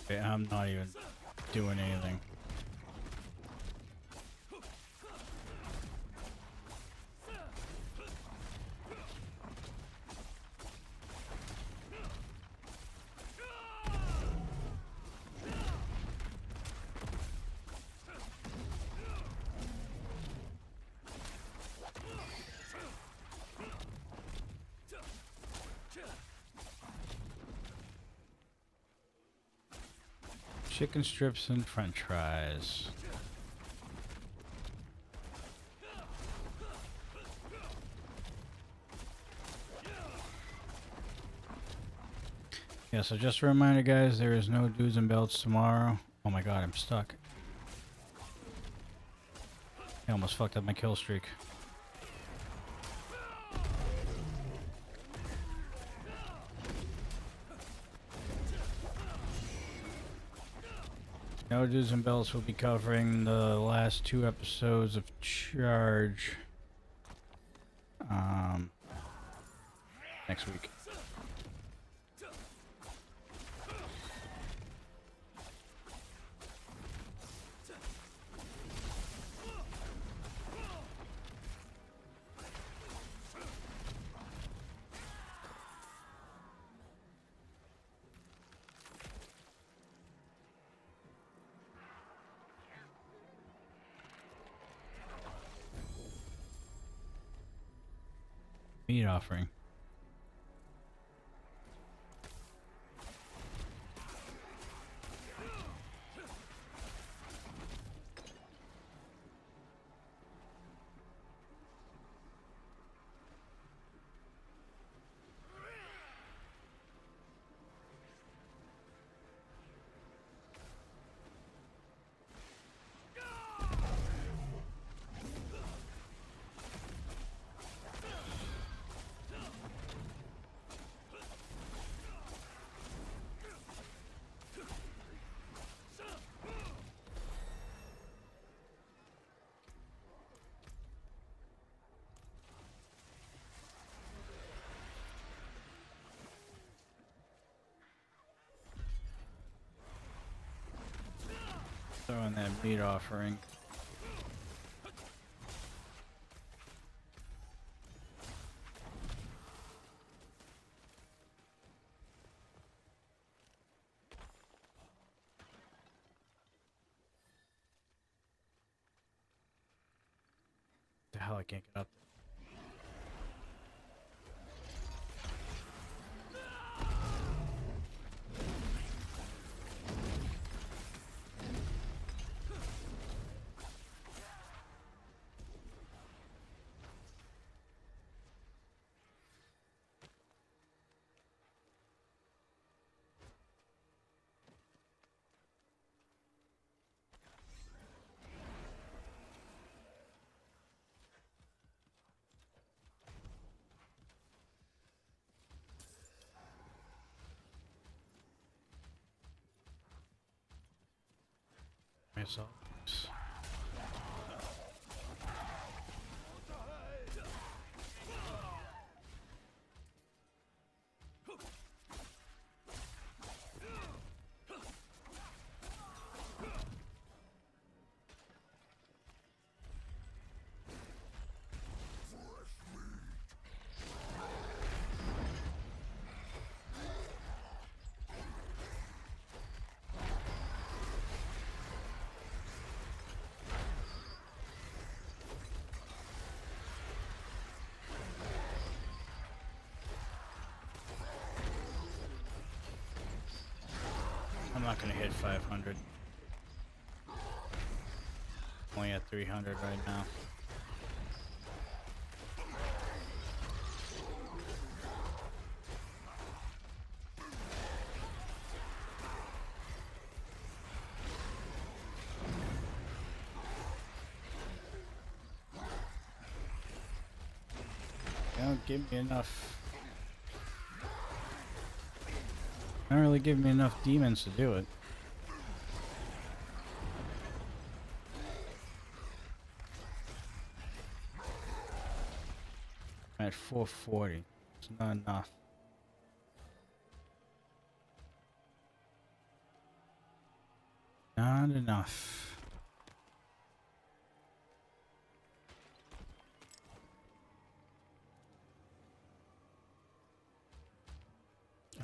Okay, I'm not even doing anything. Chicken strips and french fries. Yeah, so just a reminder guys, there is no dudes and belts tomorrow. Oh my god, I'm stuck. I almost fucked up my kill streak. No Dudes and Belts will be covering the last 2 episodes of Charge next week. meat offering. Throwing that meat offering. The hell, I can't get up there. Myself. I'm not gonna hit 500. Only at 300 right now. They don't give me enough. They don't really give me enough demons to do it. I'm at 440. It's not enough. Not enough.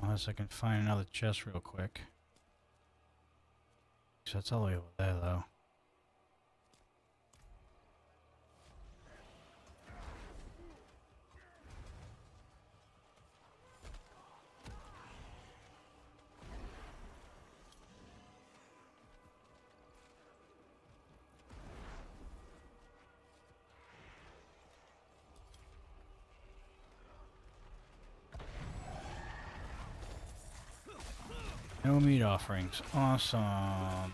Unless I can find another chest real quick. So that's all the way over there though. No meat offerings. Awesome.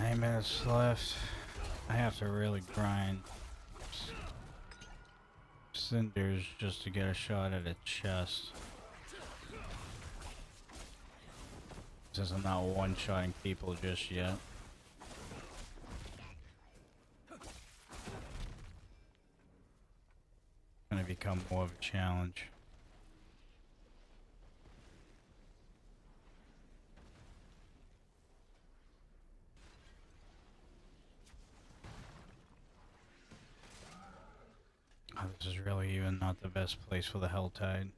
9 minutes left. I have to really grind cinders just to get a shot at a chest. Since I'm not one-shotting people just yet. Gonna become more of a challenge. Oh, this is really even not the best place for the Helltide.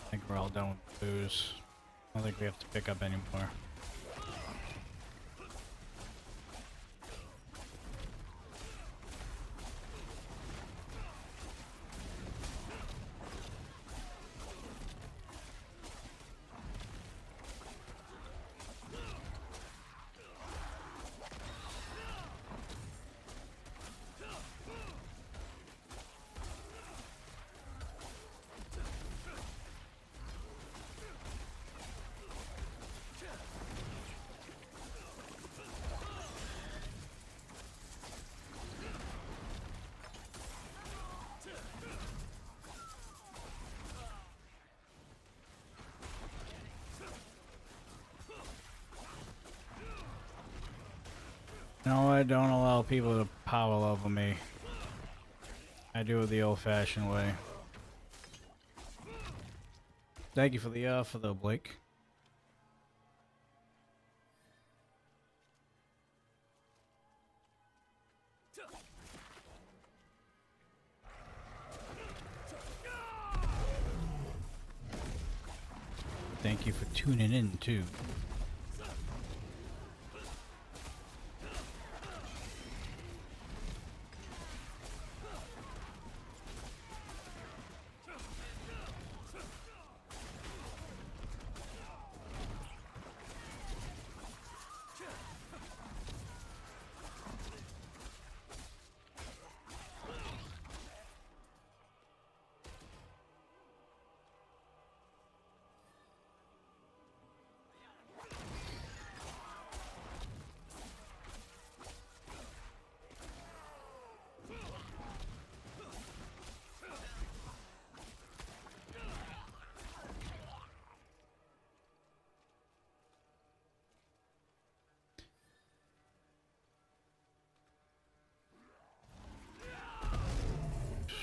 I think we're all done with booze. I don't think we have to pick up anymore. No, I don't allow people to power level me. I do it the old-fashioned way. Thank you for the offer, though, Blake. Thank you for tuning in, too.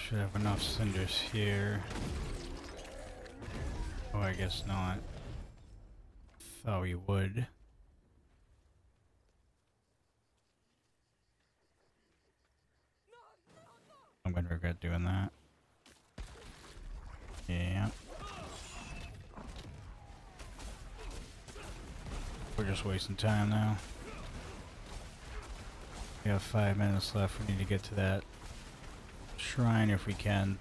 Should have enough cinders here. Oh, I guess not. Thought we would. I'm gonna regret doing that. Yeah. We're just wasting time now. We have 5 minutes left. We need to get to that shrine if we can.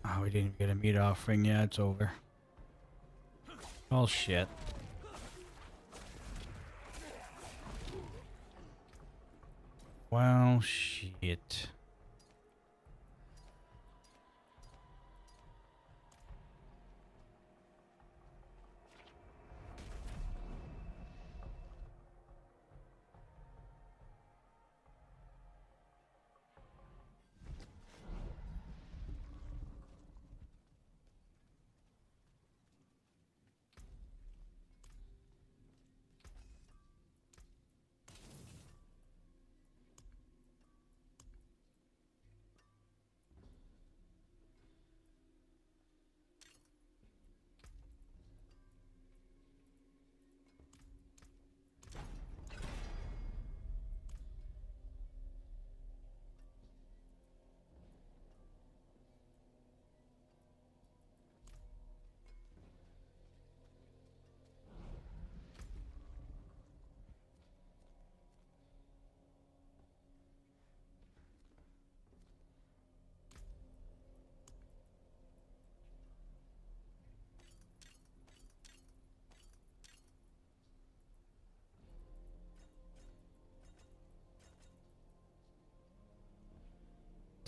Oh, we didn't get a meat offering yet. It's over. Oh, shit. Well, shit.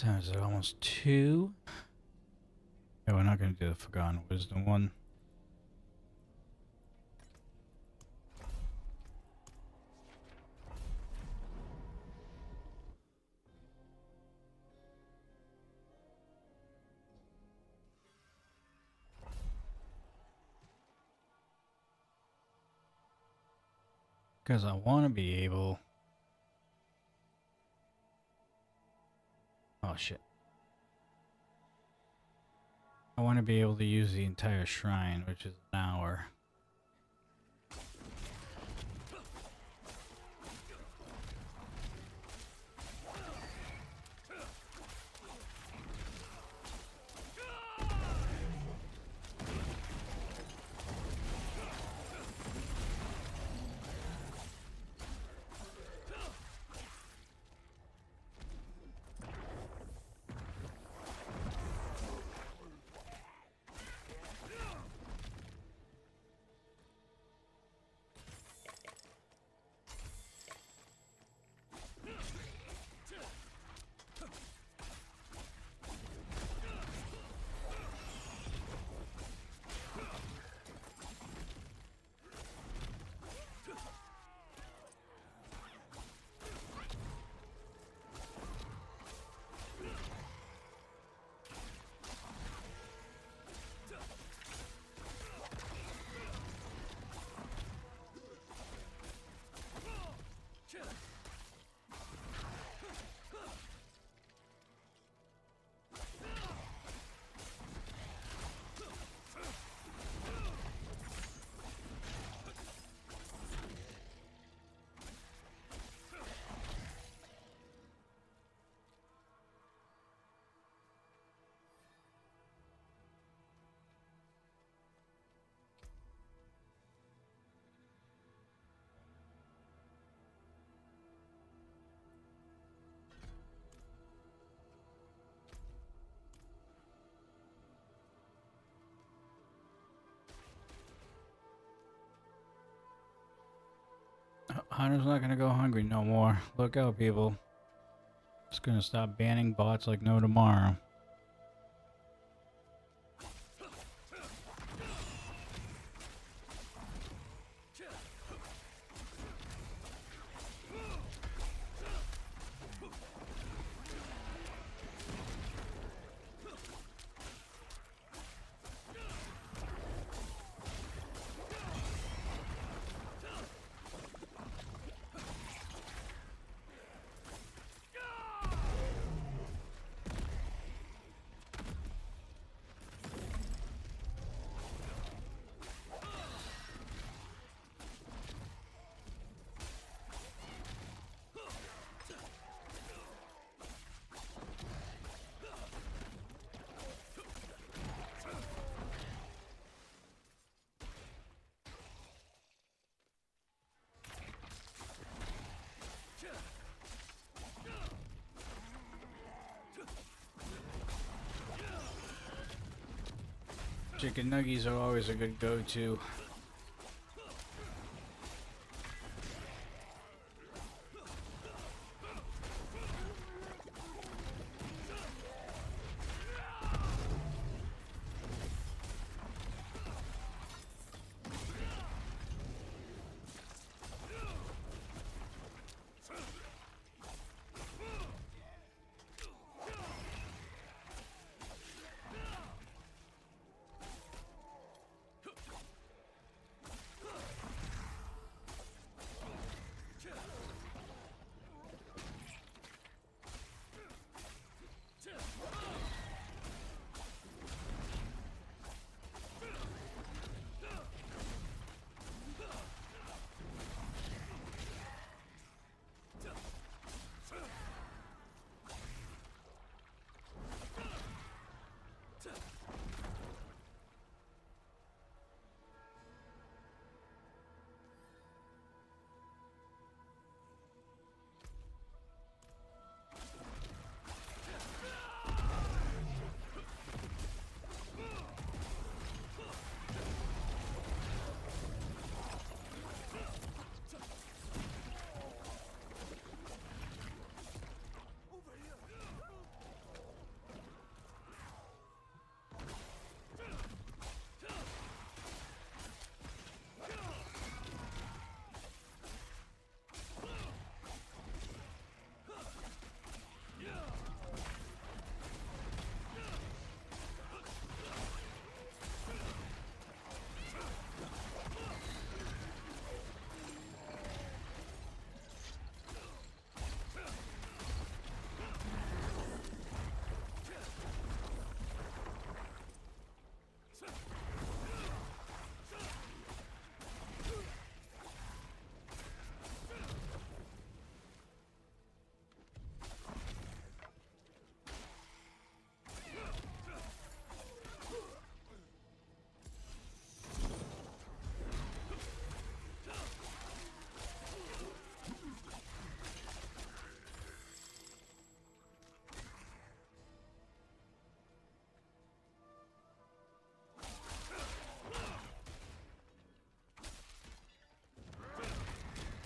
time is it? Almost 2? Yeah, we're not going to do the Forgotten Wisdom one. Because I want to be able... Oh shit. I want to be able to use the entire shrine, which is an hour. Hunter's not gonna go hungry no more. Look out, people. It's gonna stop banning bots like no tomorrow. Chicken nuggies are always a good go-to.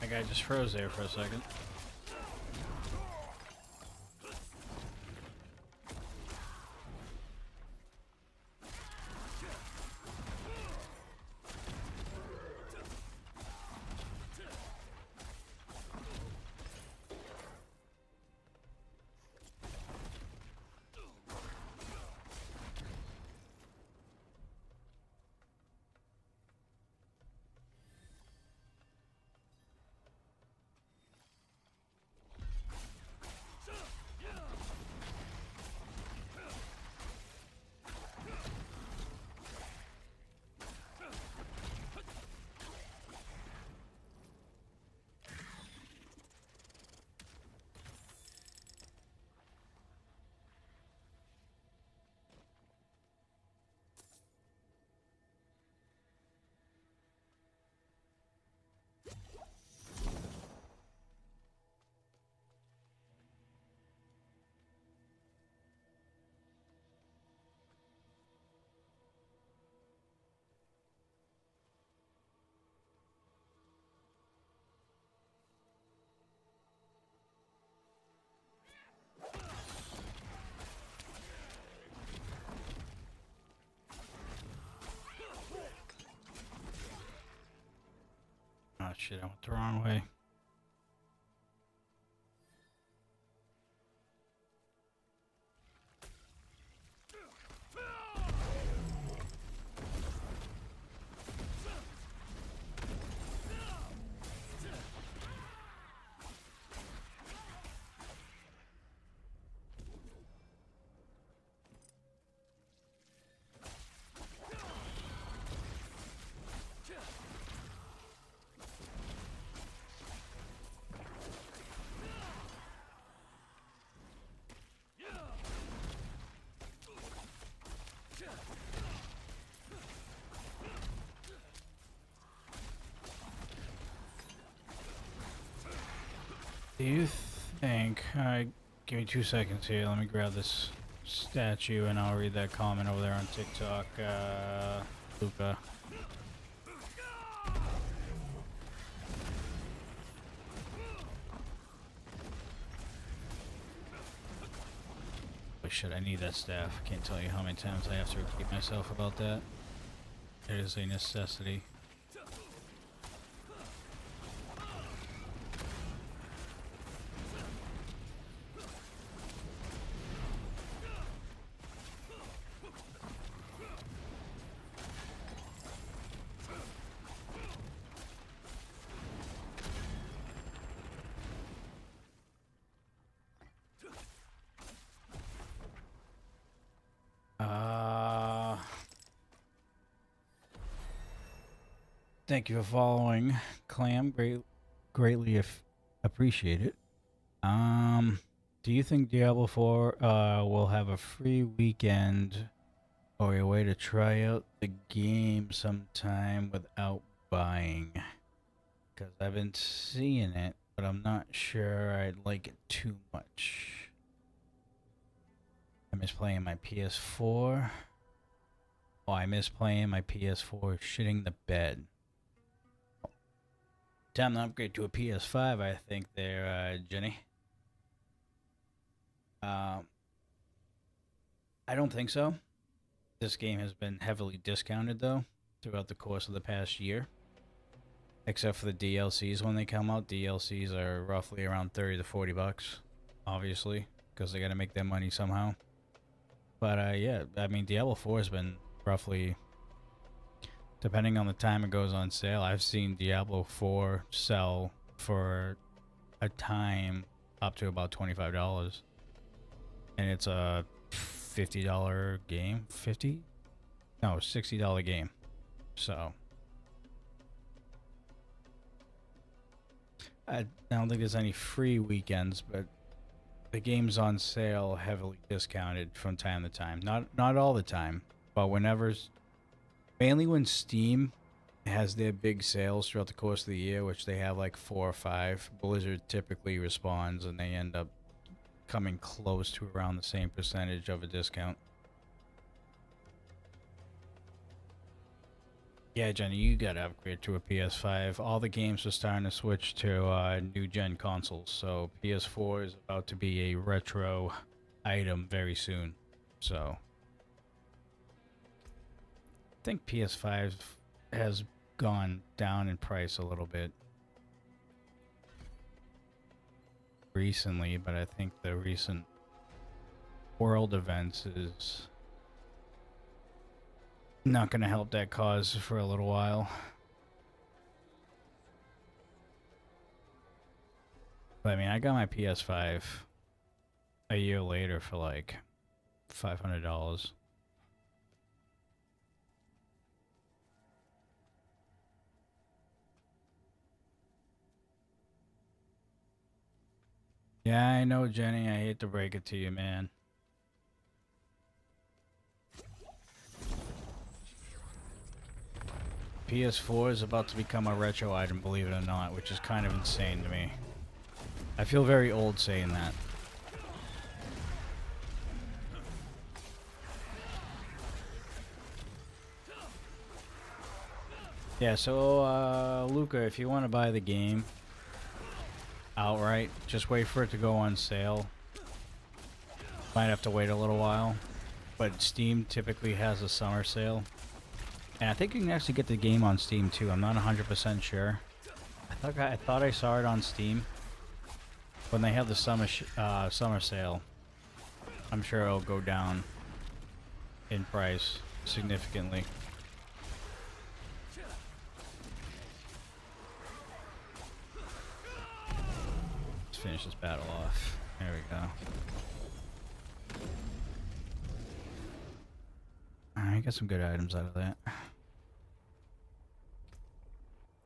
That guy just froze there for a second. Oh shit, I went the wrong way. Do you think... give me 2 seconds here. Let me grab this statue and I'll read that comment over there on TikTok. Luca. Oh shit, I need that staff. I can't tell you how many times I have to repeat myself about that. It is a necessity. Thank you for following, Clam. Greatly appreciate it. Do you think Diablo 4 will have a free weekend or a way to try out the game sometime without buying? Because I've been seeing it, but I'm not sure I'd like it too much. I miss playing my PS4. Oh, I miss playing my PS4 shitting the bed. Time to upgrade to a PS5, I think there, Jenny. I don't think so. This game has been heavily discounted, though, throughout the course of the past year. Except for the DLCs when they come out. DLCs are roughly around 30 to 40 bucks, obviously, because they gotta make their money somehow. But, yeah, I mean, Diablo 4 has been roughly... Depending on the time it goes on sale, I've seen Diablo 4 sell for a time up to about $25. And it's a $50 game. 50? No, $60 game. So I don't think there's any free weekends, but the game's on sale heavily discounted from time to time. Not all the time, but whenever's mainly when Steam has their big sales throughout the course of the year, which they have like 4 or 5. Blizzard typically responds and they end up coming close to around the same percentage of a discount. Yeah, Jenny, you gotta upgrade to a PS5. All the games are starting to switch to new gen consoles, so PS4 is about to be a retro item very soon. So I think PS5 has gone down in price a little bit recently, but I think the recent world events is not going to help that cause for a little while. But I mean, I got my PS5 a year later for like $500. Yeah, I know, Jenny. I hate to break it to you, man. PS4 is about to become a retro item, believe it or not, which is kind of insane to me. I feel very old saying that. Yeah, so, Luca, if you want to buy the game outright, just wait for it to go on sale. Might have to wait a little while, but Steam typically has a summer sale. And I think you can actually get the game on Steam too. I'm not 100% sure. I thought I saw it on Steam when they have the summer sale. I'm sure it'll go down in price significantly. Let's finish this battle off. There we go. Alright, got some good items out of that.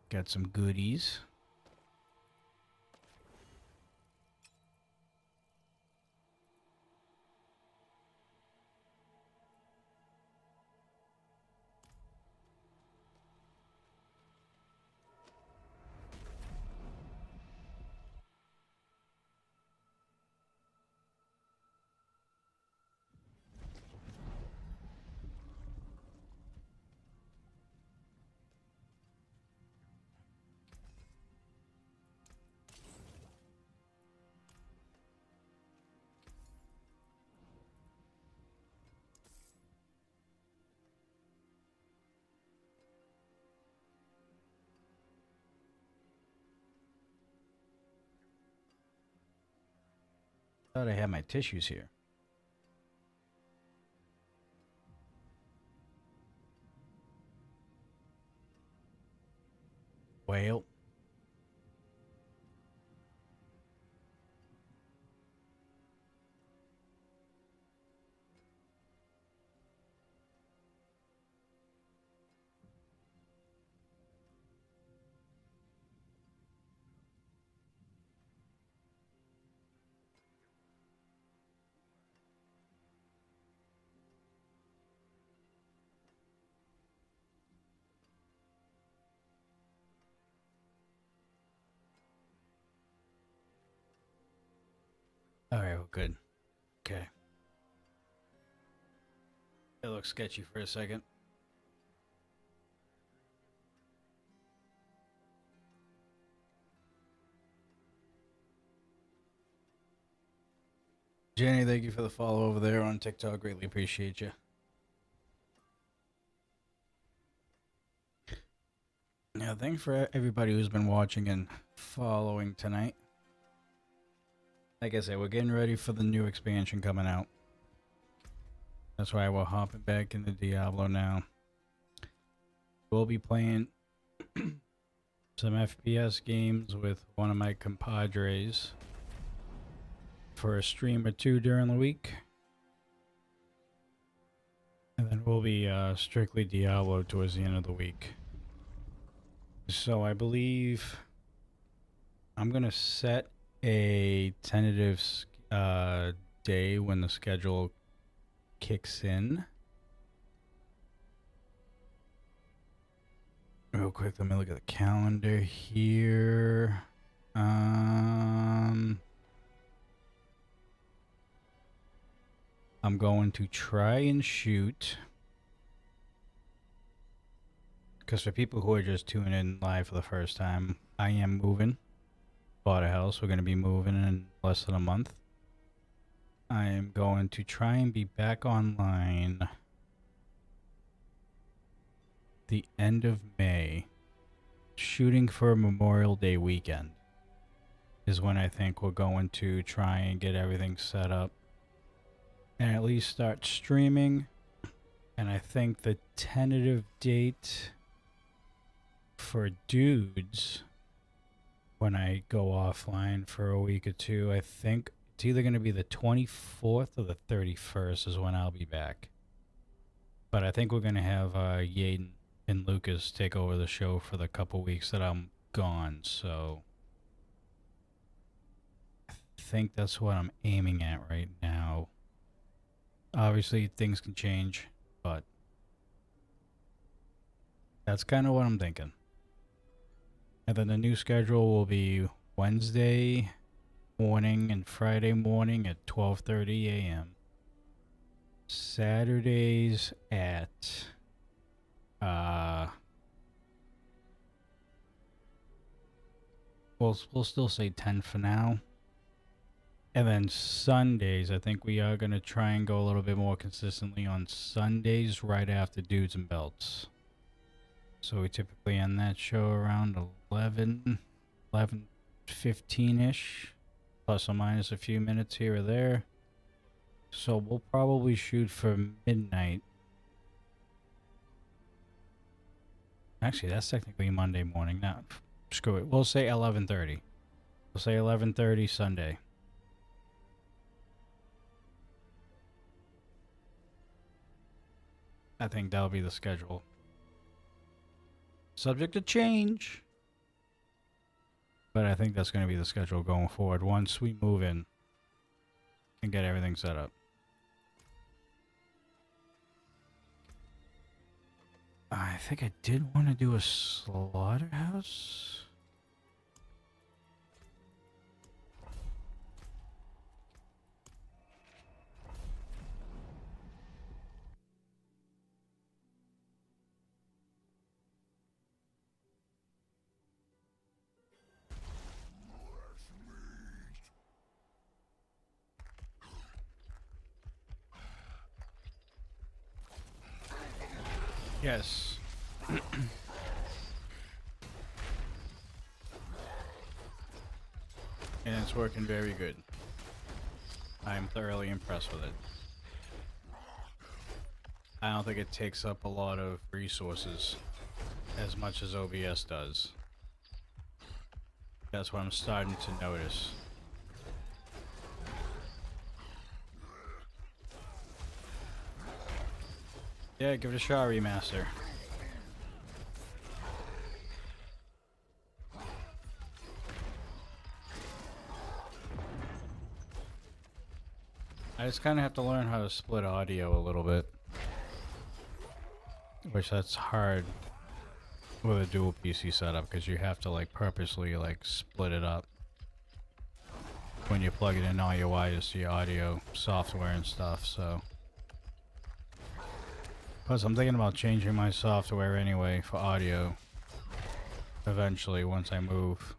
Got some goodies. Thought I had my tissues here. Well. Alright, well, good. Okay. It looks sketchy for a second. Jenny, thank you for the follow over there on TikTok. Greatly appreciate you. Yeah, thanks for everybody who's been watching and following tonight. Like I said, we're getting ready for the new expansion coming out. That's why we're hopping back into Diablo now. We'll be playing some FPS games with one of my compadres for a stream or two during the week. And then we'll be strictly Diablo towards the end of the week. So I believe I'm going to set a tentative day when the schedule kicks in. Real quick, let me look at the calendar here. I'm going to try and shoot, Because for people who are just tuning in live for the first time, I am moving. Bought a house. We're going to be moving in less than a month. I am going to try and be back online the end of May. Shooting for Memorial Day weekend is when I think we're going to try and get everything set up and at least start streaming. And I think the tentative date for dudes when I go offline for a week or two, I think it's either going to be the 24th or the 31st is when I'll be back. But I think we're going to have Yaden and Lucas take over the show for the couple weeks that I'm gone. So I think that's what I'm aiming at right now. Obviously, things can change, but that's kind of what I'm thinking. And then the new schedule will be Wednesday morning and Friday morning at 12:30 a.m. Saturdays at we'll still say 10 for now. And then Sundays, I think we are going to try and go a little bit more consistently on Sundays right after Dudes and Belts. So we typically end that show around 11:15-ish, plus or minus a few minutes here or there. So we'll probably shoot for midnight. Actually, that's technically Monday morning. No, screw it. We'll say 11:30. We'll say 11:30 Sunday. I think that'll be the schedule. Subject to change. But I think that's going to be the schedule going forward once we move in and get everything set up. I think I did want to do a slaughterhouse. Yes. And it's working very good. I am thoroughly impressed with it. I don't think it takes up a lot of resources as much as OBS does. That's what I'm starting to notice. Yeah, give it a shot, remaster. I just kind of have to learn how to split audio a little bit. Which that's hard with a dual PC setup because you have to like purposely like split it up when you plug it in all your wires to your audio software and stuff, so. Plus, I'm thinking about changing my software anyway for audio eventually once I move.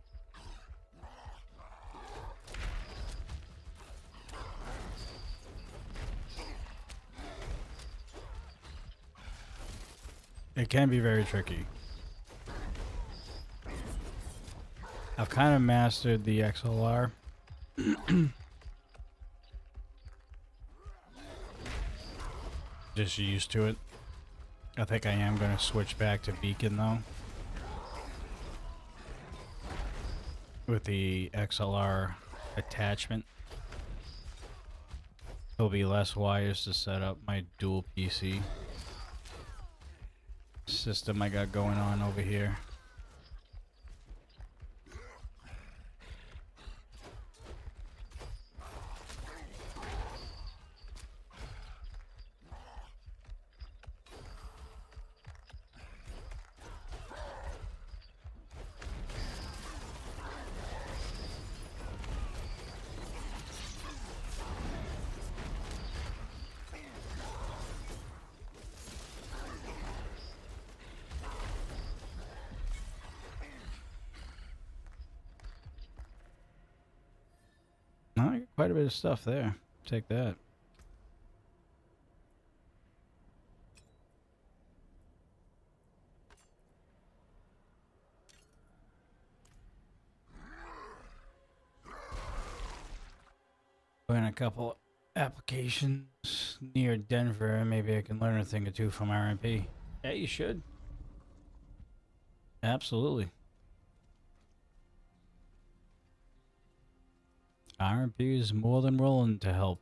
It can be very tricky. I've kind of mastered the XLR. Just used to it. I think I am going to switch back to Beacon though. With the XLR attachment. There'll be less wires to set up my dual PC system I got going on over here. quite a bit of stuff there. Take that. Doing a couple applications near Denver. Maybe I can learn a thing or two from RMP. Yeah, you should. Absolutely. RMP is more than willing to help.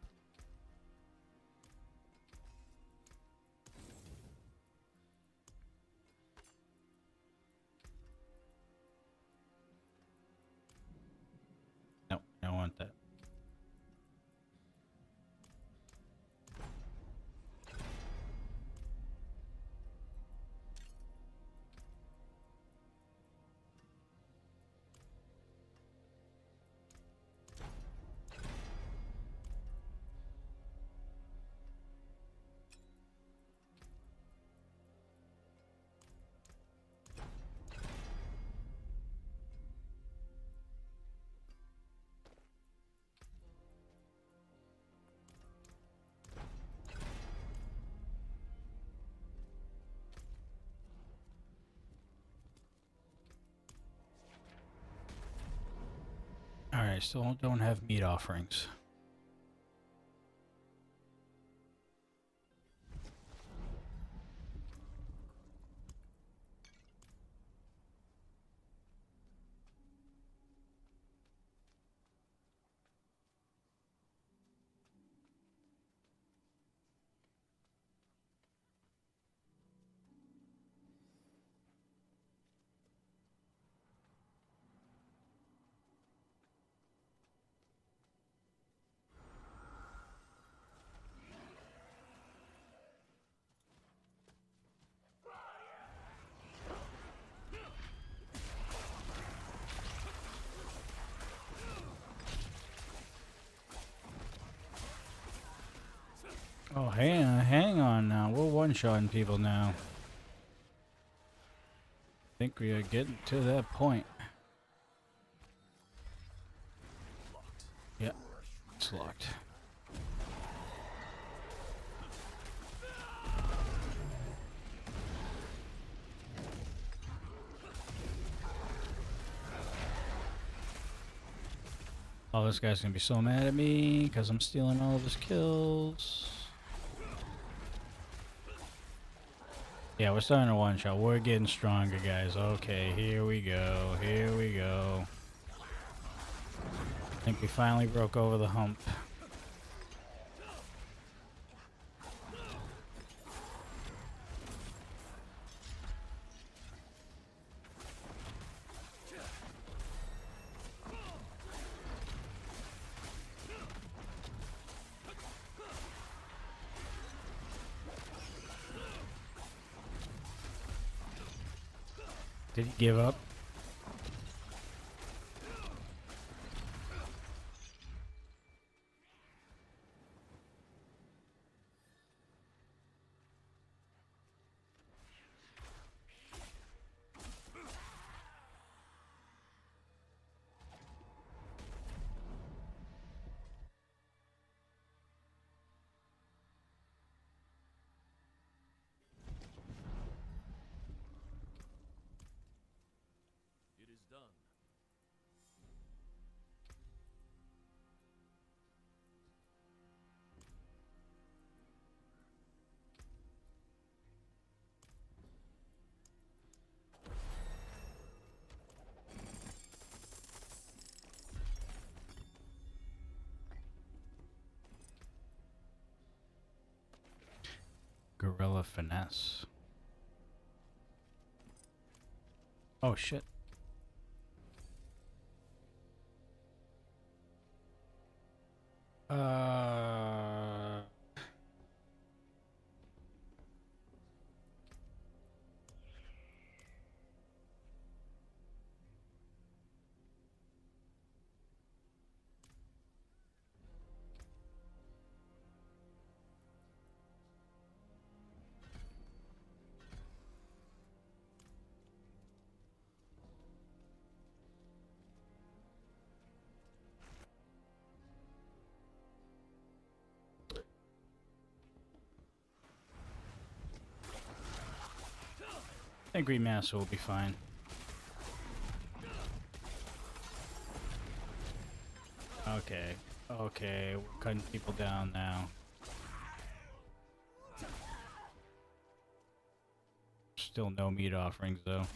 Nope, I don't want that. Alright, still don't have meat offerings. Oh, hang on now. We're one-shotting people now. I think we are getting to that point. Yeah, it's locked. Oh, this guy's gonna be so mad at me because I'm stealing all of his kills. Yeah, we're starting a one-shot. We're getting stronger, guys. Okay, here we go. Here we go. I think we finally broke over the hump. Did he give up? It is done. Gorilla finesse. Oh shit. Uh I think Remaster will be fine. Okay. Okay, we're cutting people down now. Still no meat offerings though.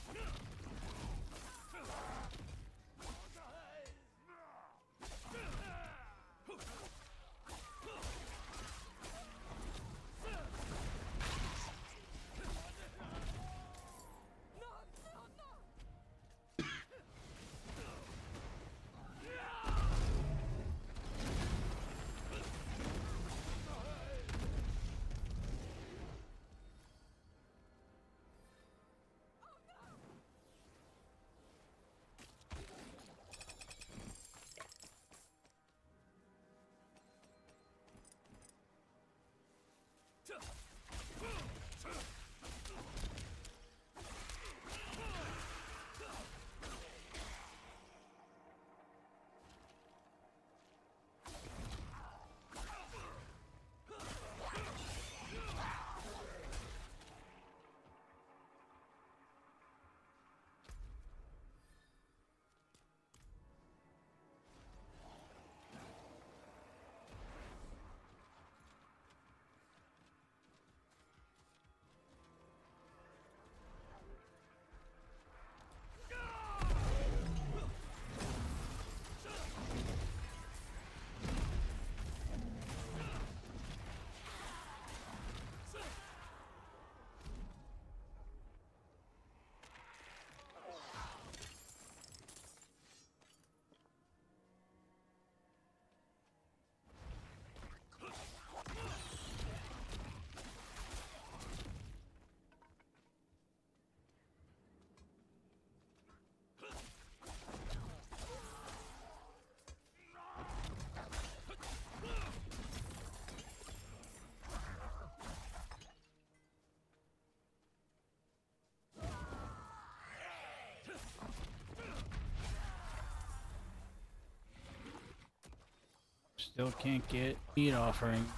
Still can't get meat offerings.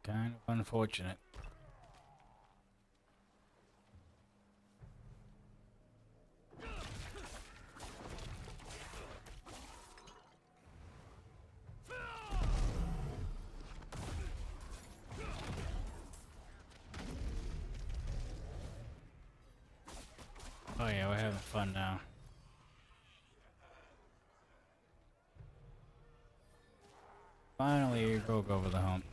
Kind of unfortunate. Oh yeah, we're having fun now. Finally, you broke over the hump.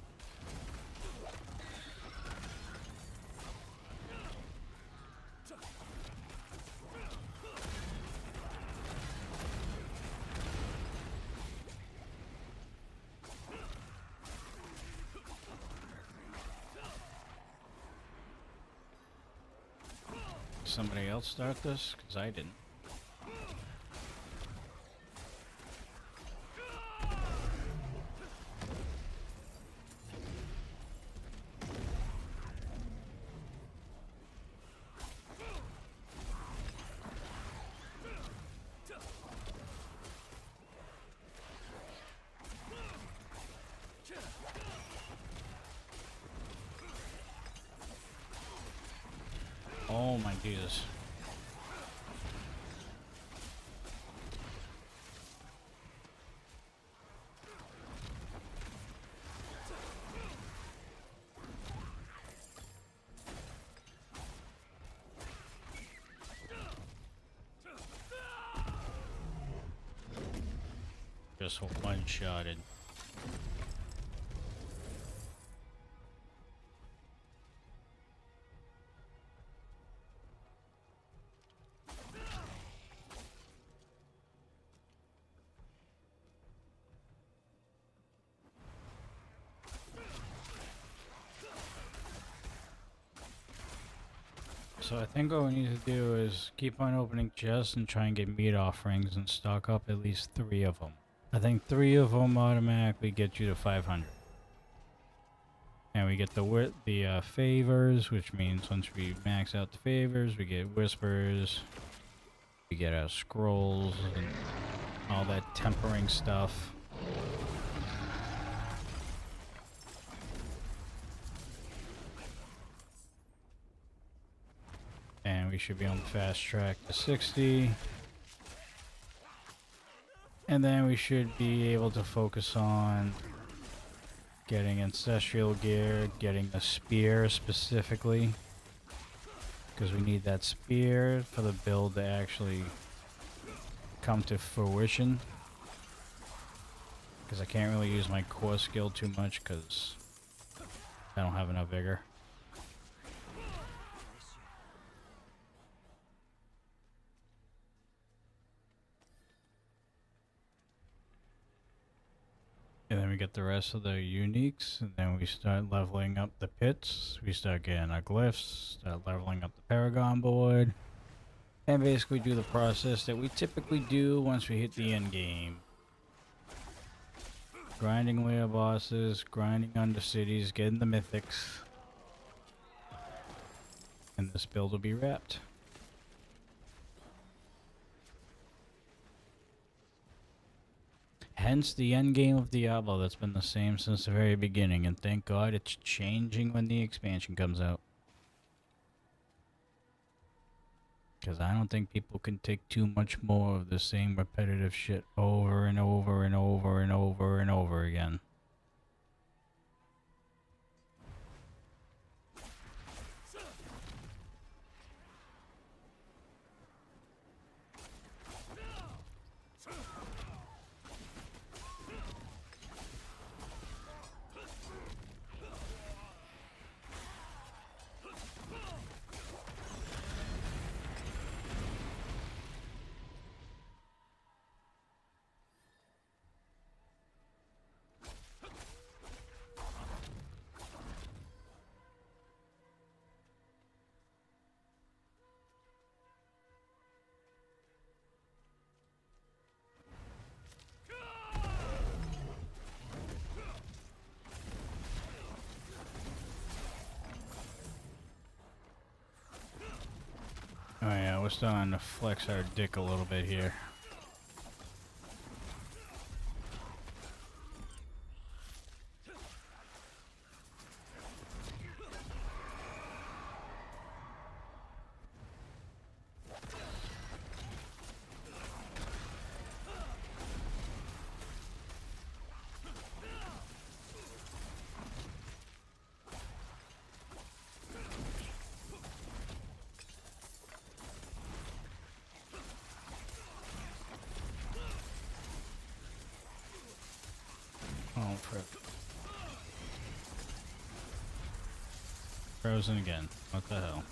Somebody else start this? Because I didn't. Oh my Jesus. Just one-shotted. So I think what we need to do is keep on opening chests and try and get meat offerings and stock up at least 3 of them. I think 3 of them automatically get you to 500. And we get the favors, which means once we max out the favors, we get whispers, we get our scrolls and all that tempering stuff. we should be on the fast track to 60. And then we should be able to focus on getting ancestral gear, getting a spear specifically. Because we need that spear for the build to actually come to fruition. Because I can't really use my core skill too much because I don't have enough vigor. And then we get the rest of the uniques, and then we start leveling up the pits. We start getting our glyphs, start leveling up the Paragon board, and basically do the process that we typically do once we hit the end game. Grinding layer bosses, grinding under cities, getting the mythics, and this build will be wrapped. Hence the end game of Diablo that's been the same since the very beginning, and thank God it's changing when the expansion comes out. Because I don't think people can take too much more of the same repetitive shit over and over and over and over and over again. Oh yeah, we're starting to flex our dick a little bit here. Oh, frick. Frozen again. What the hell?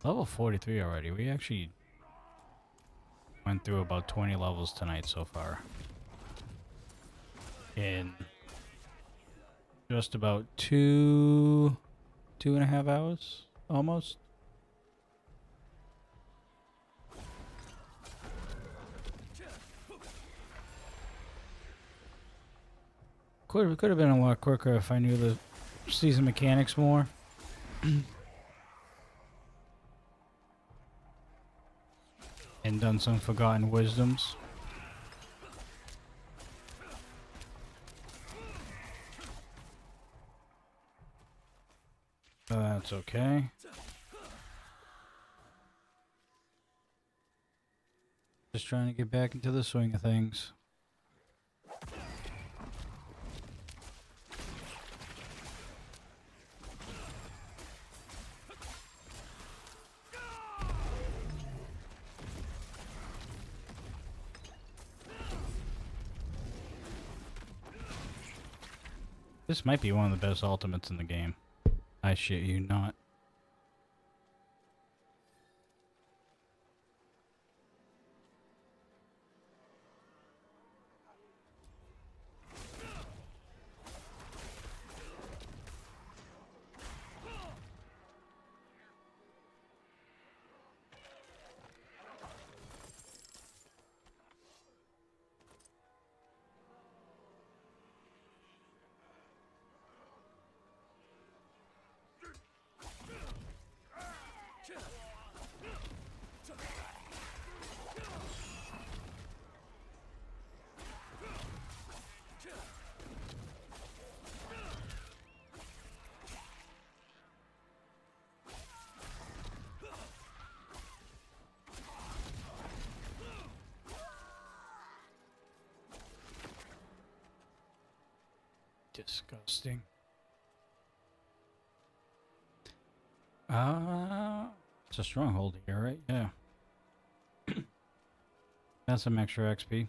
Level 43 already. We actually went through about 20 levels tonight so far. In just about two and a half hours, almost. Could have been a lot quicker if I knew the season mechanics more. And done some forgotten wisdoms. But that's okay. Just trying to get back into the swing of things. This might be one of the best ultimates in the game. I shit you not. Disgusting. It's a stronghold here, right? Yeah. That's some extra XP.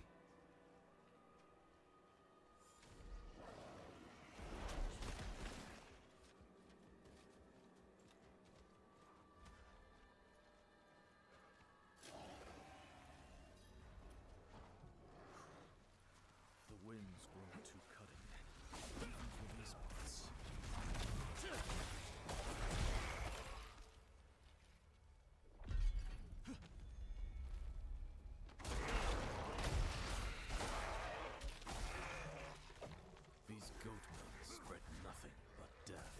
The winds grow too cutting. Even for these parts. These goatmen spread nothing but death.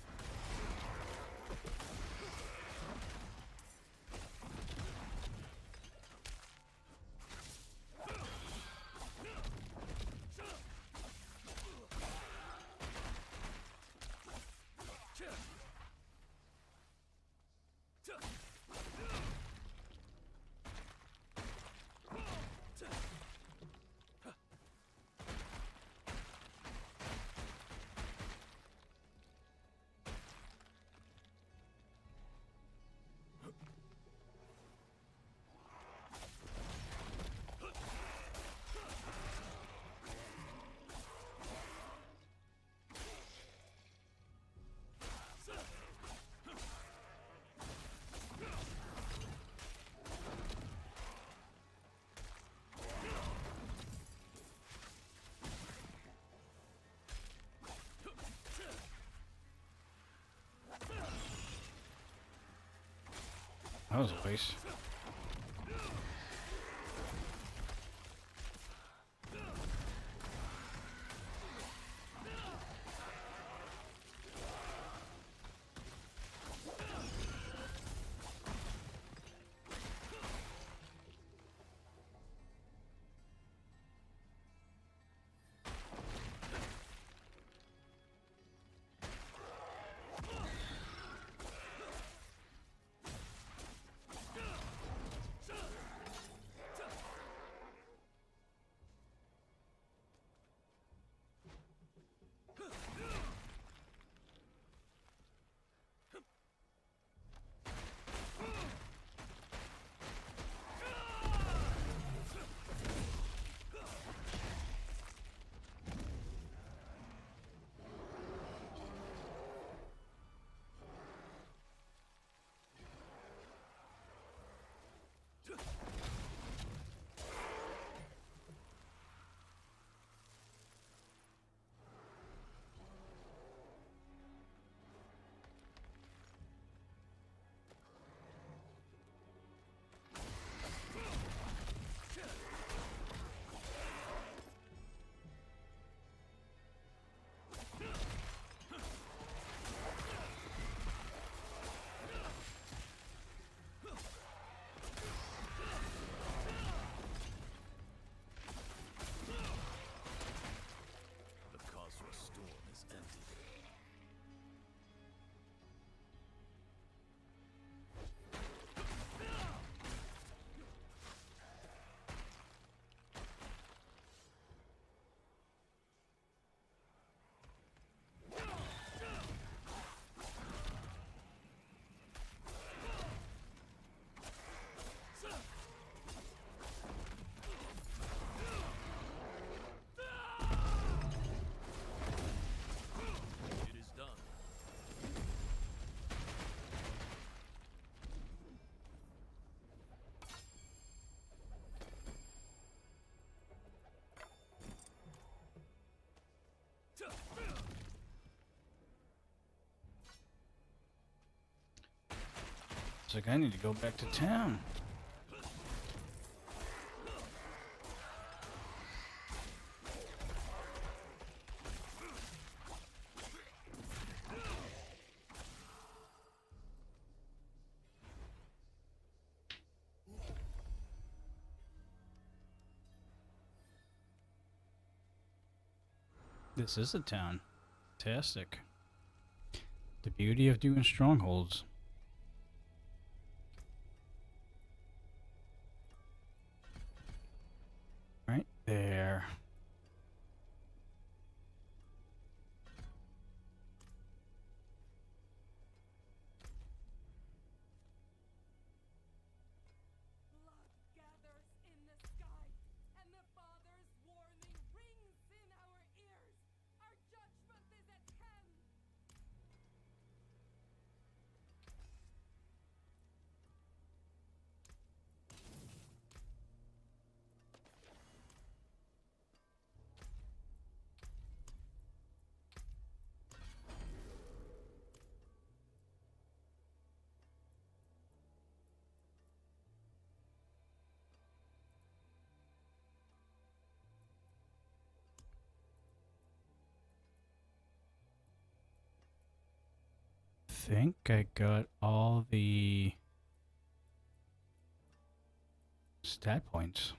That was a waste. The cause for a storm is empty. It is done. It's like I need to go back to town. This is a town. Fantastic. The beauty of doing strongholds. Right there. think I got all the stat points.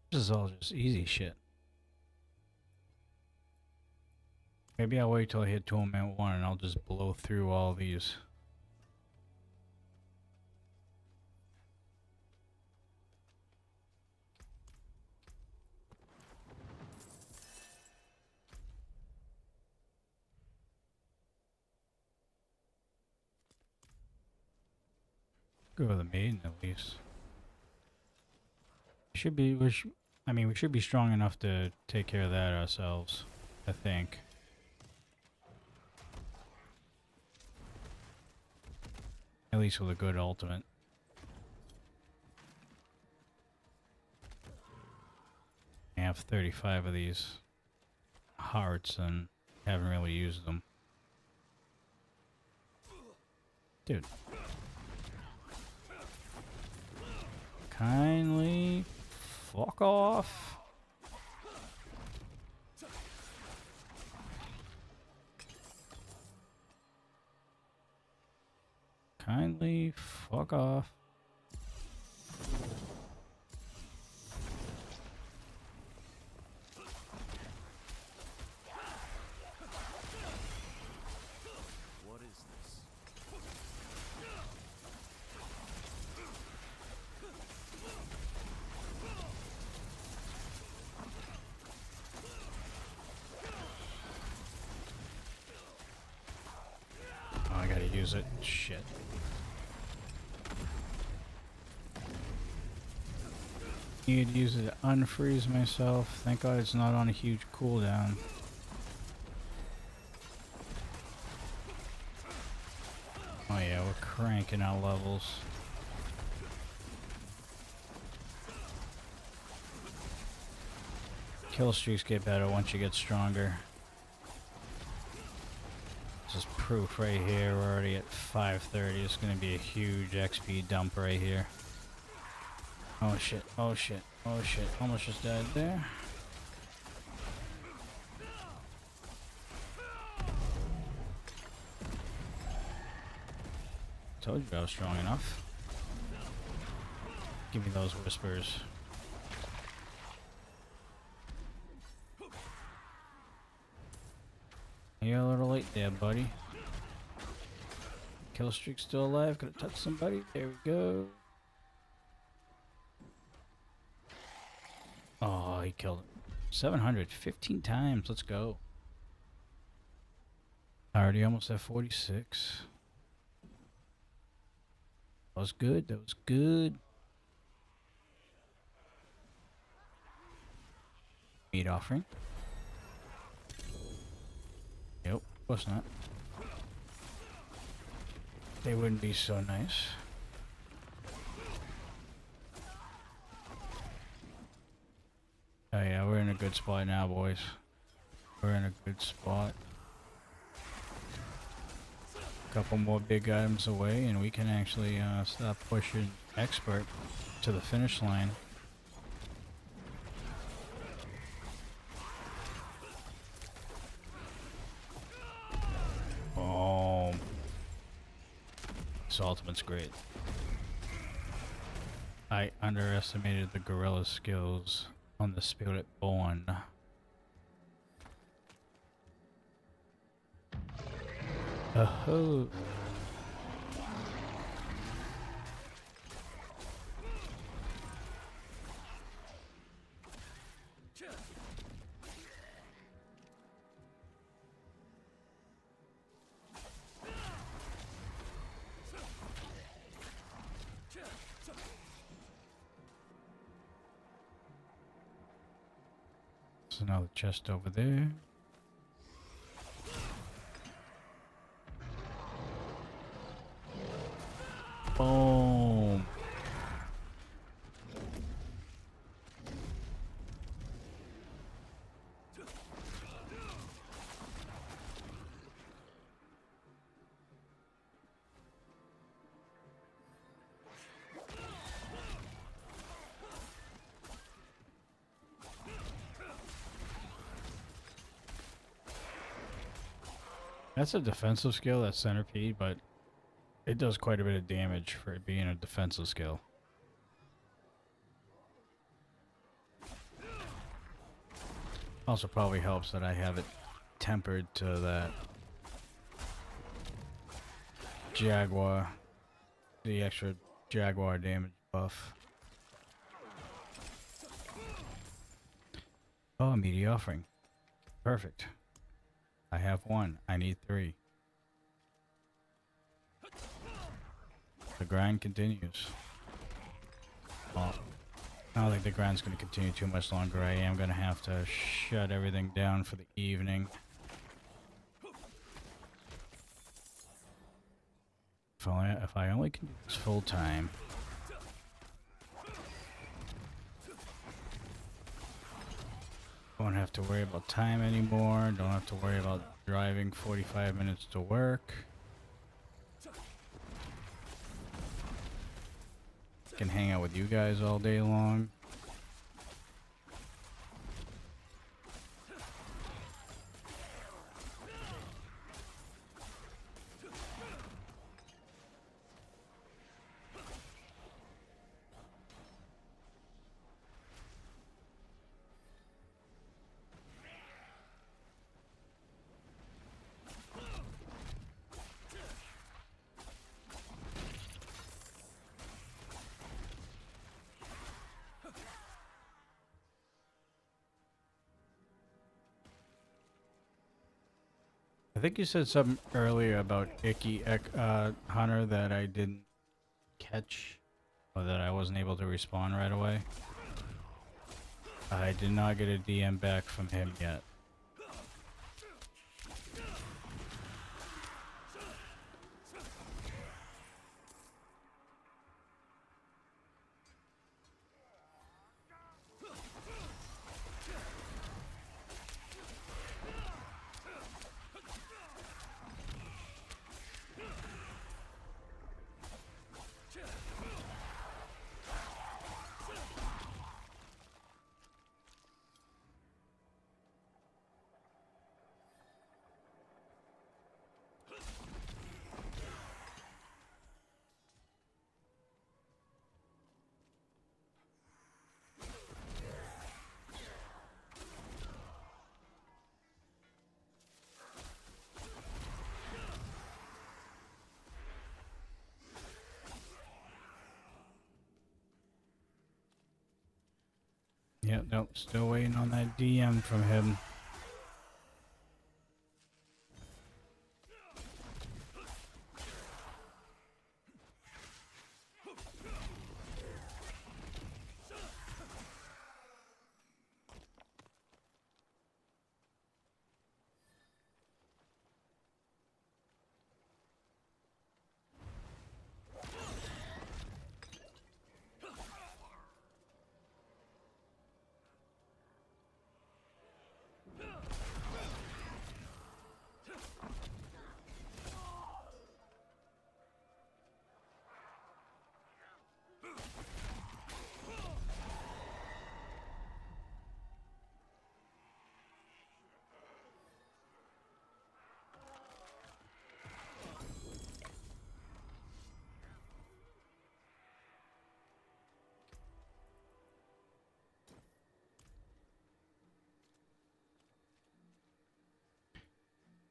This is all just easy shit. Maybe I'll wait till I hit Torment 1 and I'll just blow through all these. Go with the maiden at least. Should be, I mean, we should be strong enough to take care of that ourselves, I think. At least with a good ultimate. I have 35 of these hearts and haven't really used them. Dude. Kindly fuck off. Kindly fuck off. What is this? Oh, I gotta use it. Shit. Need to use it to unfreeze myself. Thank God it's not on a huge cooldown. Oh yeah, we're cranking out levels. Kill streaks get better once you get stronger. This is proof right here. We're already at 530. It's gonna be a huge XP dump right here. Oh shit, oh shit, oh shit. Almost just died there. Told you I was strong enough. Give me those whispers. You're a little late there, buddy. Kill streak still alive. Could have touched somebody. There we go. Oh, he killed it. 715 times. Let's go. Already almost at 46. That was good. That was good. Meat offering. Nope, of course not. They wouldn't be so nice. Oh yeah, we're in a good spot now, boys. We're in a good spot. Couple more big items away and we can actually stop pushing expert to the finish line. Oh, this ultimate's great. I underestimated the gorilla skills on the Spirit Born. Oh. There's another chest over there. That's a defensive skill, that centipede, but it does quite a bit of damage for it being a defensive skill. Also probably helps that I have it tempered to that Jaguar, the extra Jaguar damage buff. Oh, a meaty offering. Perfect. I have one. I need 3. The grind continues. Well, I don't think the grind's going to continue too much longer. I am going to have to shut everything down for the evening. If I only can do this full time. Don't have to worry about time anymore. Don't have to worry about driving 45 minutes to work. Can hang out with you guys all day long. I think you said something earlier about Icky Hunter that I didn't catch, or that I wasn't able to respond right away. I did not get a DM back from him yet. Yep, nope, still waiting on that DM from him.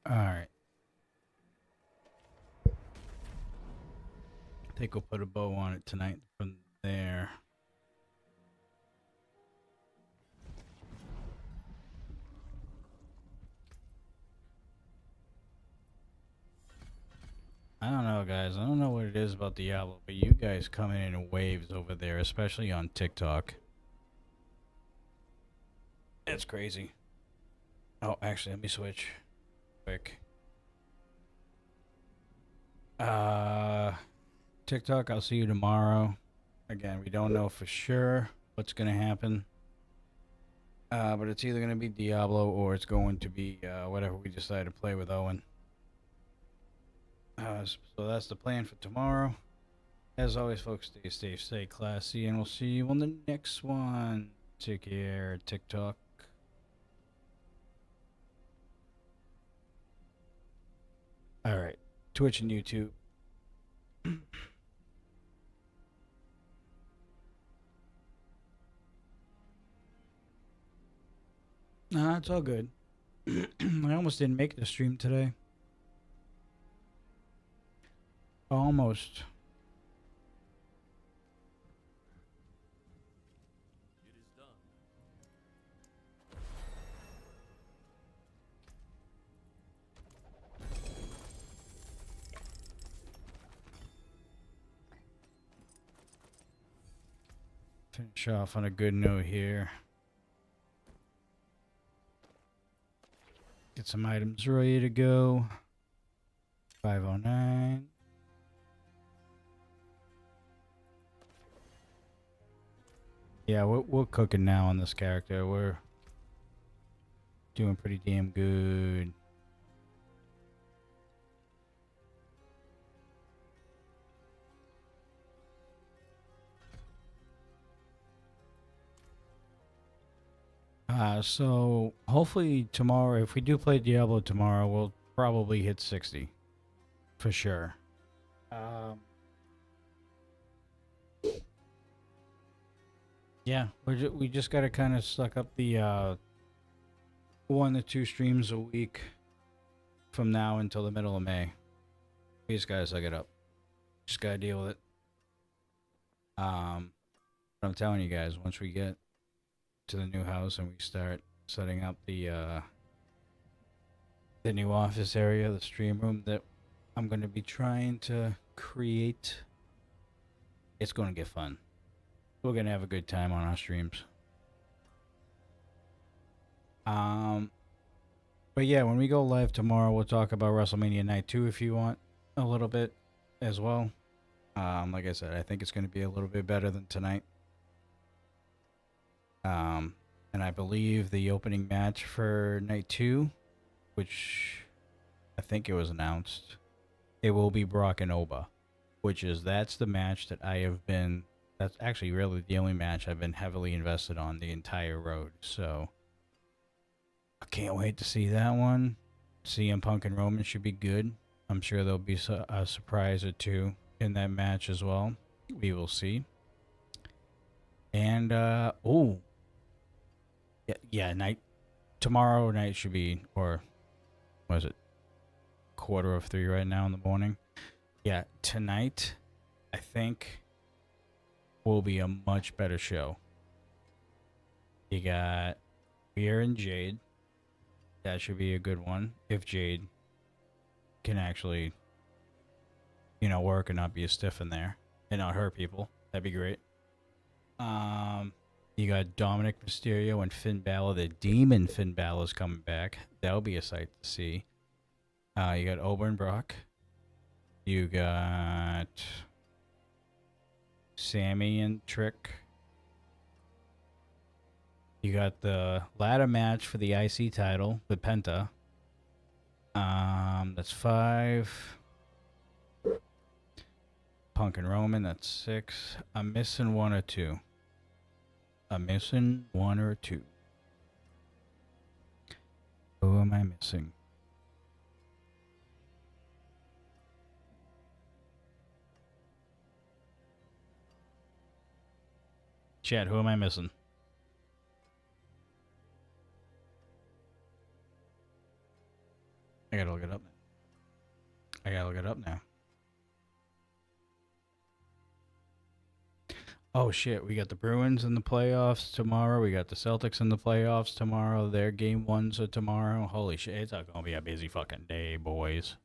Alright. I think we'll put a bow on it tonight from there. I don't know, guys. I don't know what it is about Diablo, but you guys come in waves over there, especially on TikTok. It's crazy. Oh, actually, let me switch quick. TikTok, I'll see you tomorrow. Again, we don't know for sure what's going to happen. But it's either going to be Diablo or it's going to be whatever we decide to play with Owen. So that's the plan for tomorrow. As always, folks, stay safe, stay classy, and we'll see you on the next one. Take care, TikTok. All right, Twitch and YouTube. Nah, it's all good. I almost didn't make the stream today. Almost. It is done. Finish off on a good note here. Get some items ready to go. 509. Yeah, we're cooking now on this character. We're doing pretty damn good. So hopefully tomorrow, if we do play Diablo tomorrow, we'll probably hit 60 for sure. Yeah, we just gotta kind of suck up the 1 to 2 streams a week from now until the middle of May. We just gotta suck it up. Just gotta deal with it. I'm telling you guys, once we get to the new house and we start setting up the new office area, the stream room that I'm gonna be trying to create, it's gonna get fun. We're gonna have a good time on our streams. But yeah, when we go live tomorrow, we'll talk about WrestleMania Night 2 if you want a little bit as well. Like I said, I think it's gonna be a little bit better than tonight. And I believe the opening match for Night 2, which I think it was announced, it will be Brock and Oba, that's the match that that's actually really the only match I've been heavily invested on the entire road. So I can't wait to see that one. CM Punk and Roman should be good. I'm sure there'll be a surprise or two in that match as well. We will see. And tomorrow night should be, or what is it, 2:45 right now in the morning? Yeah, tonight I think will be a much better show. You got Beer and Jade. That should be a good one if Jade can actually, work and not be a stiff in there and not hurt people. That'd be great. You got Dominic Mysterio and Finn Balor. The Demon Finn Balor is coming back. That'll be a sight to see. You got Oba and Brock. You got Sammy and Trick. You got the ladder match for the IC title with Penta. That's 5. Punk and Roman, that's 6. I'm missing 1 or 2. Who am I missing? Chad, who am I missing? I gotta look it up now. Oh shit, we got the Bruins in the playoffs tomorrow. We got the Celtics in the playoffs tomorrow. Their game 1s are tomorrow. Holy shit, it's not gonna be a busy fucking day, boys.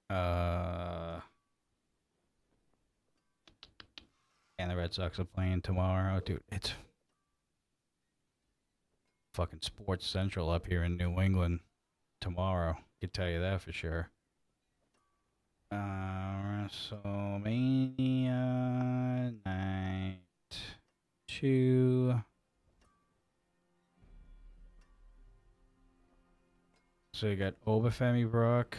And the Red Sox are playing tomorrow. Dude, it's fucking Sports Central up here in New England tomorrow. I can tell you that for sure. WrestleMania Night 2. So you got Obafemi Brock.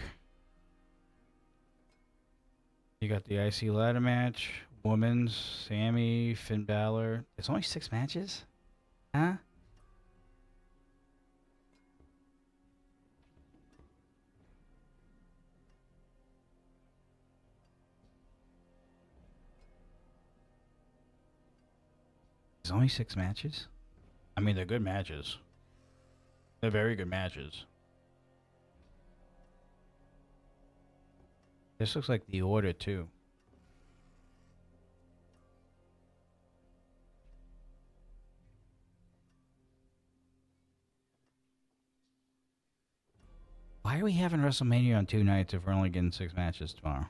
You got the IC ladder match. Women's, Sammy, Finn Balor. It's only 6 matches? Huh? There's only 6 matches? I mean, they're good matches. They're very good matches. This looks like the order, too. Why are we having WrestleMania on 2 nights if we're only getting 6 matches tomorrow?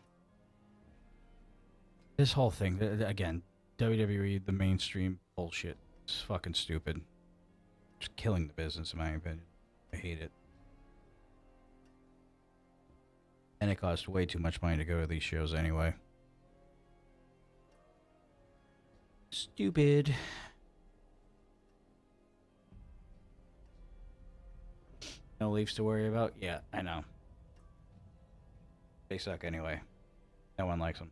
This whole thing, again, WWE, the mainstream bullshit. It's fucking stupid. It's killing the business, in my opinion. I hate it. And it costs way too much money to go to these shows anyway. Stupid. No Leafs to worry about? Yeah, I know. They suck anyway. No one likes them.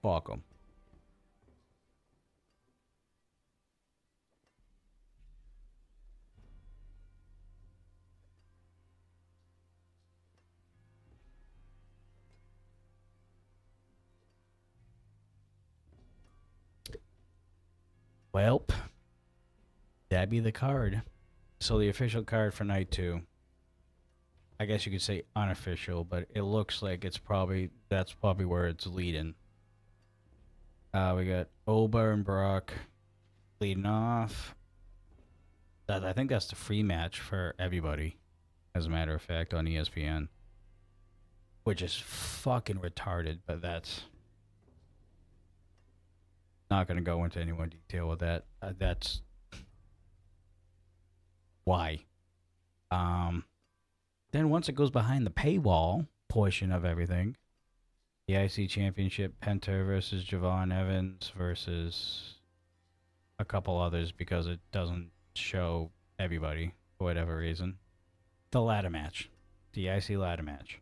Fuck them. Welp. That'd be the card. So the official card for night 2. I guess you could say unofficial, but it looks like that's probably where it's leading. We got Oba and Brock leading off. I think that's the free match for everybody, as a matter of fact, on ESPN. Which is fucking retarded, but that's not going to go into any more detail with that. That's why. Then once it goes behind the paywall portion of everything, the IC Championship, Penta versus Javon Evans versus a couple others because it doesn't show everybody for whatever reason. The ladder match. The IC ladder match.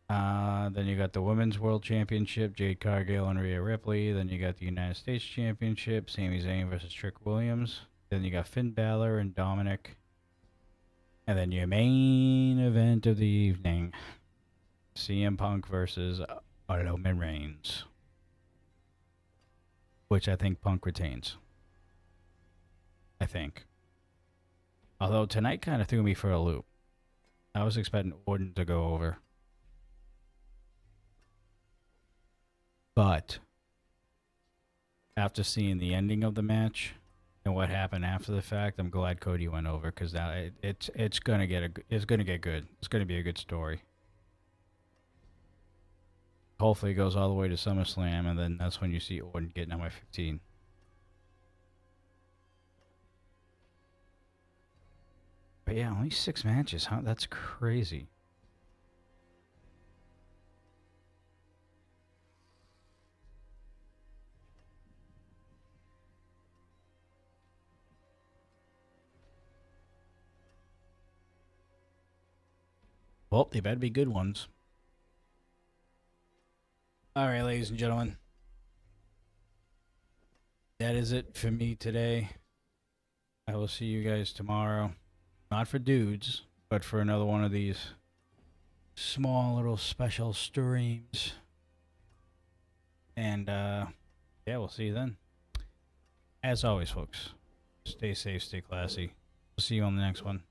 Then you got the Women's World Championship, Jade Cargill and Rhea Ripley. Then you got the United States Championship, Sami Zayn versus Trick Williams. Then you got Finn Balor and Dominic. And then your main event of the evening, CM Punk versus Roman Reigns. Which I think Punk retains. I think. Although tonight kind of threw me for a loop. I was expecting Orton to go over. But after seeing the ending of the match and what happened after the fact, I'm glad Cody went over because now it's gonna get good. It's gonna be a good story. Hopefully, it goes all the way to SummerSlam, and then that's when you see Orton getting on my 15. But yeah, only 6 matches, huh? That's crazy. Well, they better be good ones. All right, ladies and gentlemen. That is it for me today. I will see you guys tomorrow. Not for dudes, but for another one of these small little special streams. And, yeah, we'll see you then. As always, folks, stay safe, stay classy. We'll see you on the next one.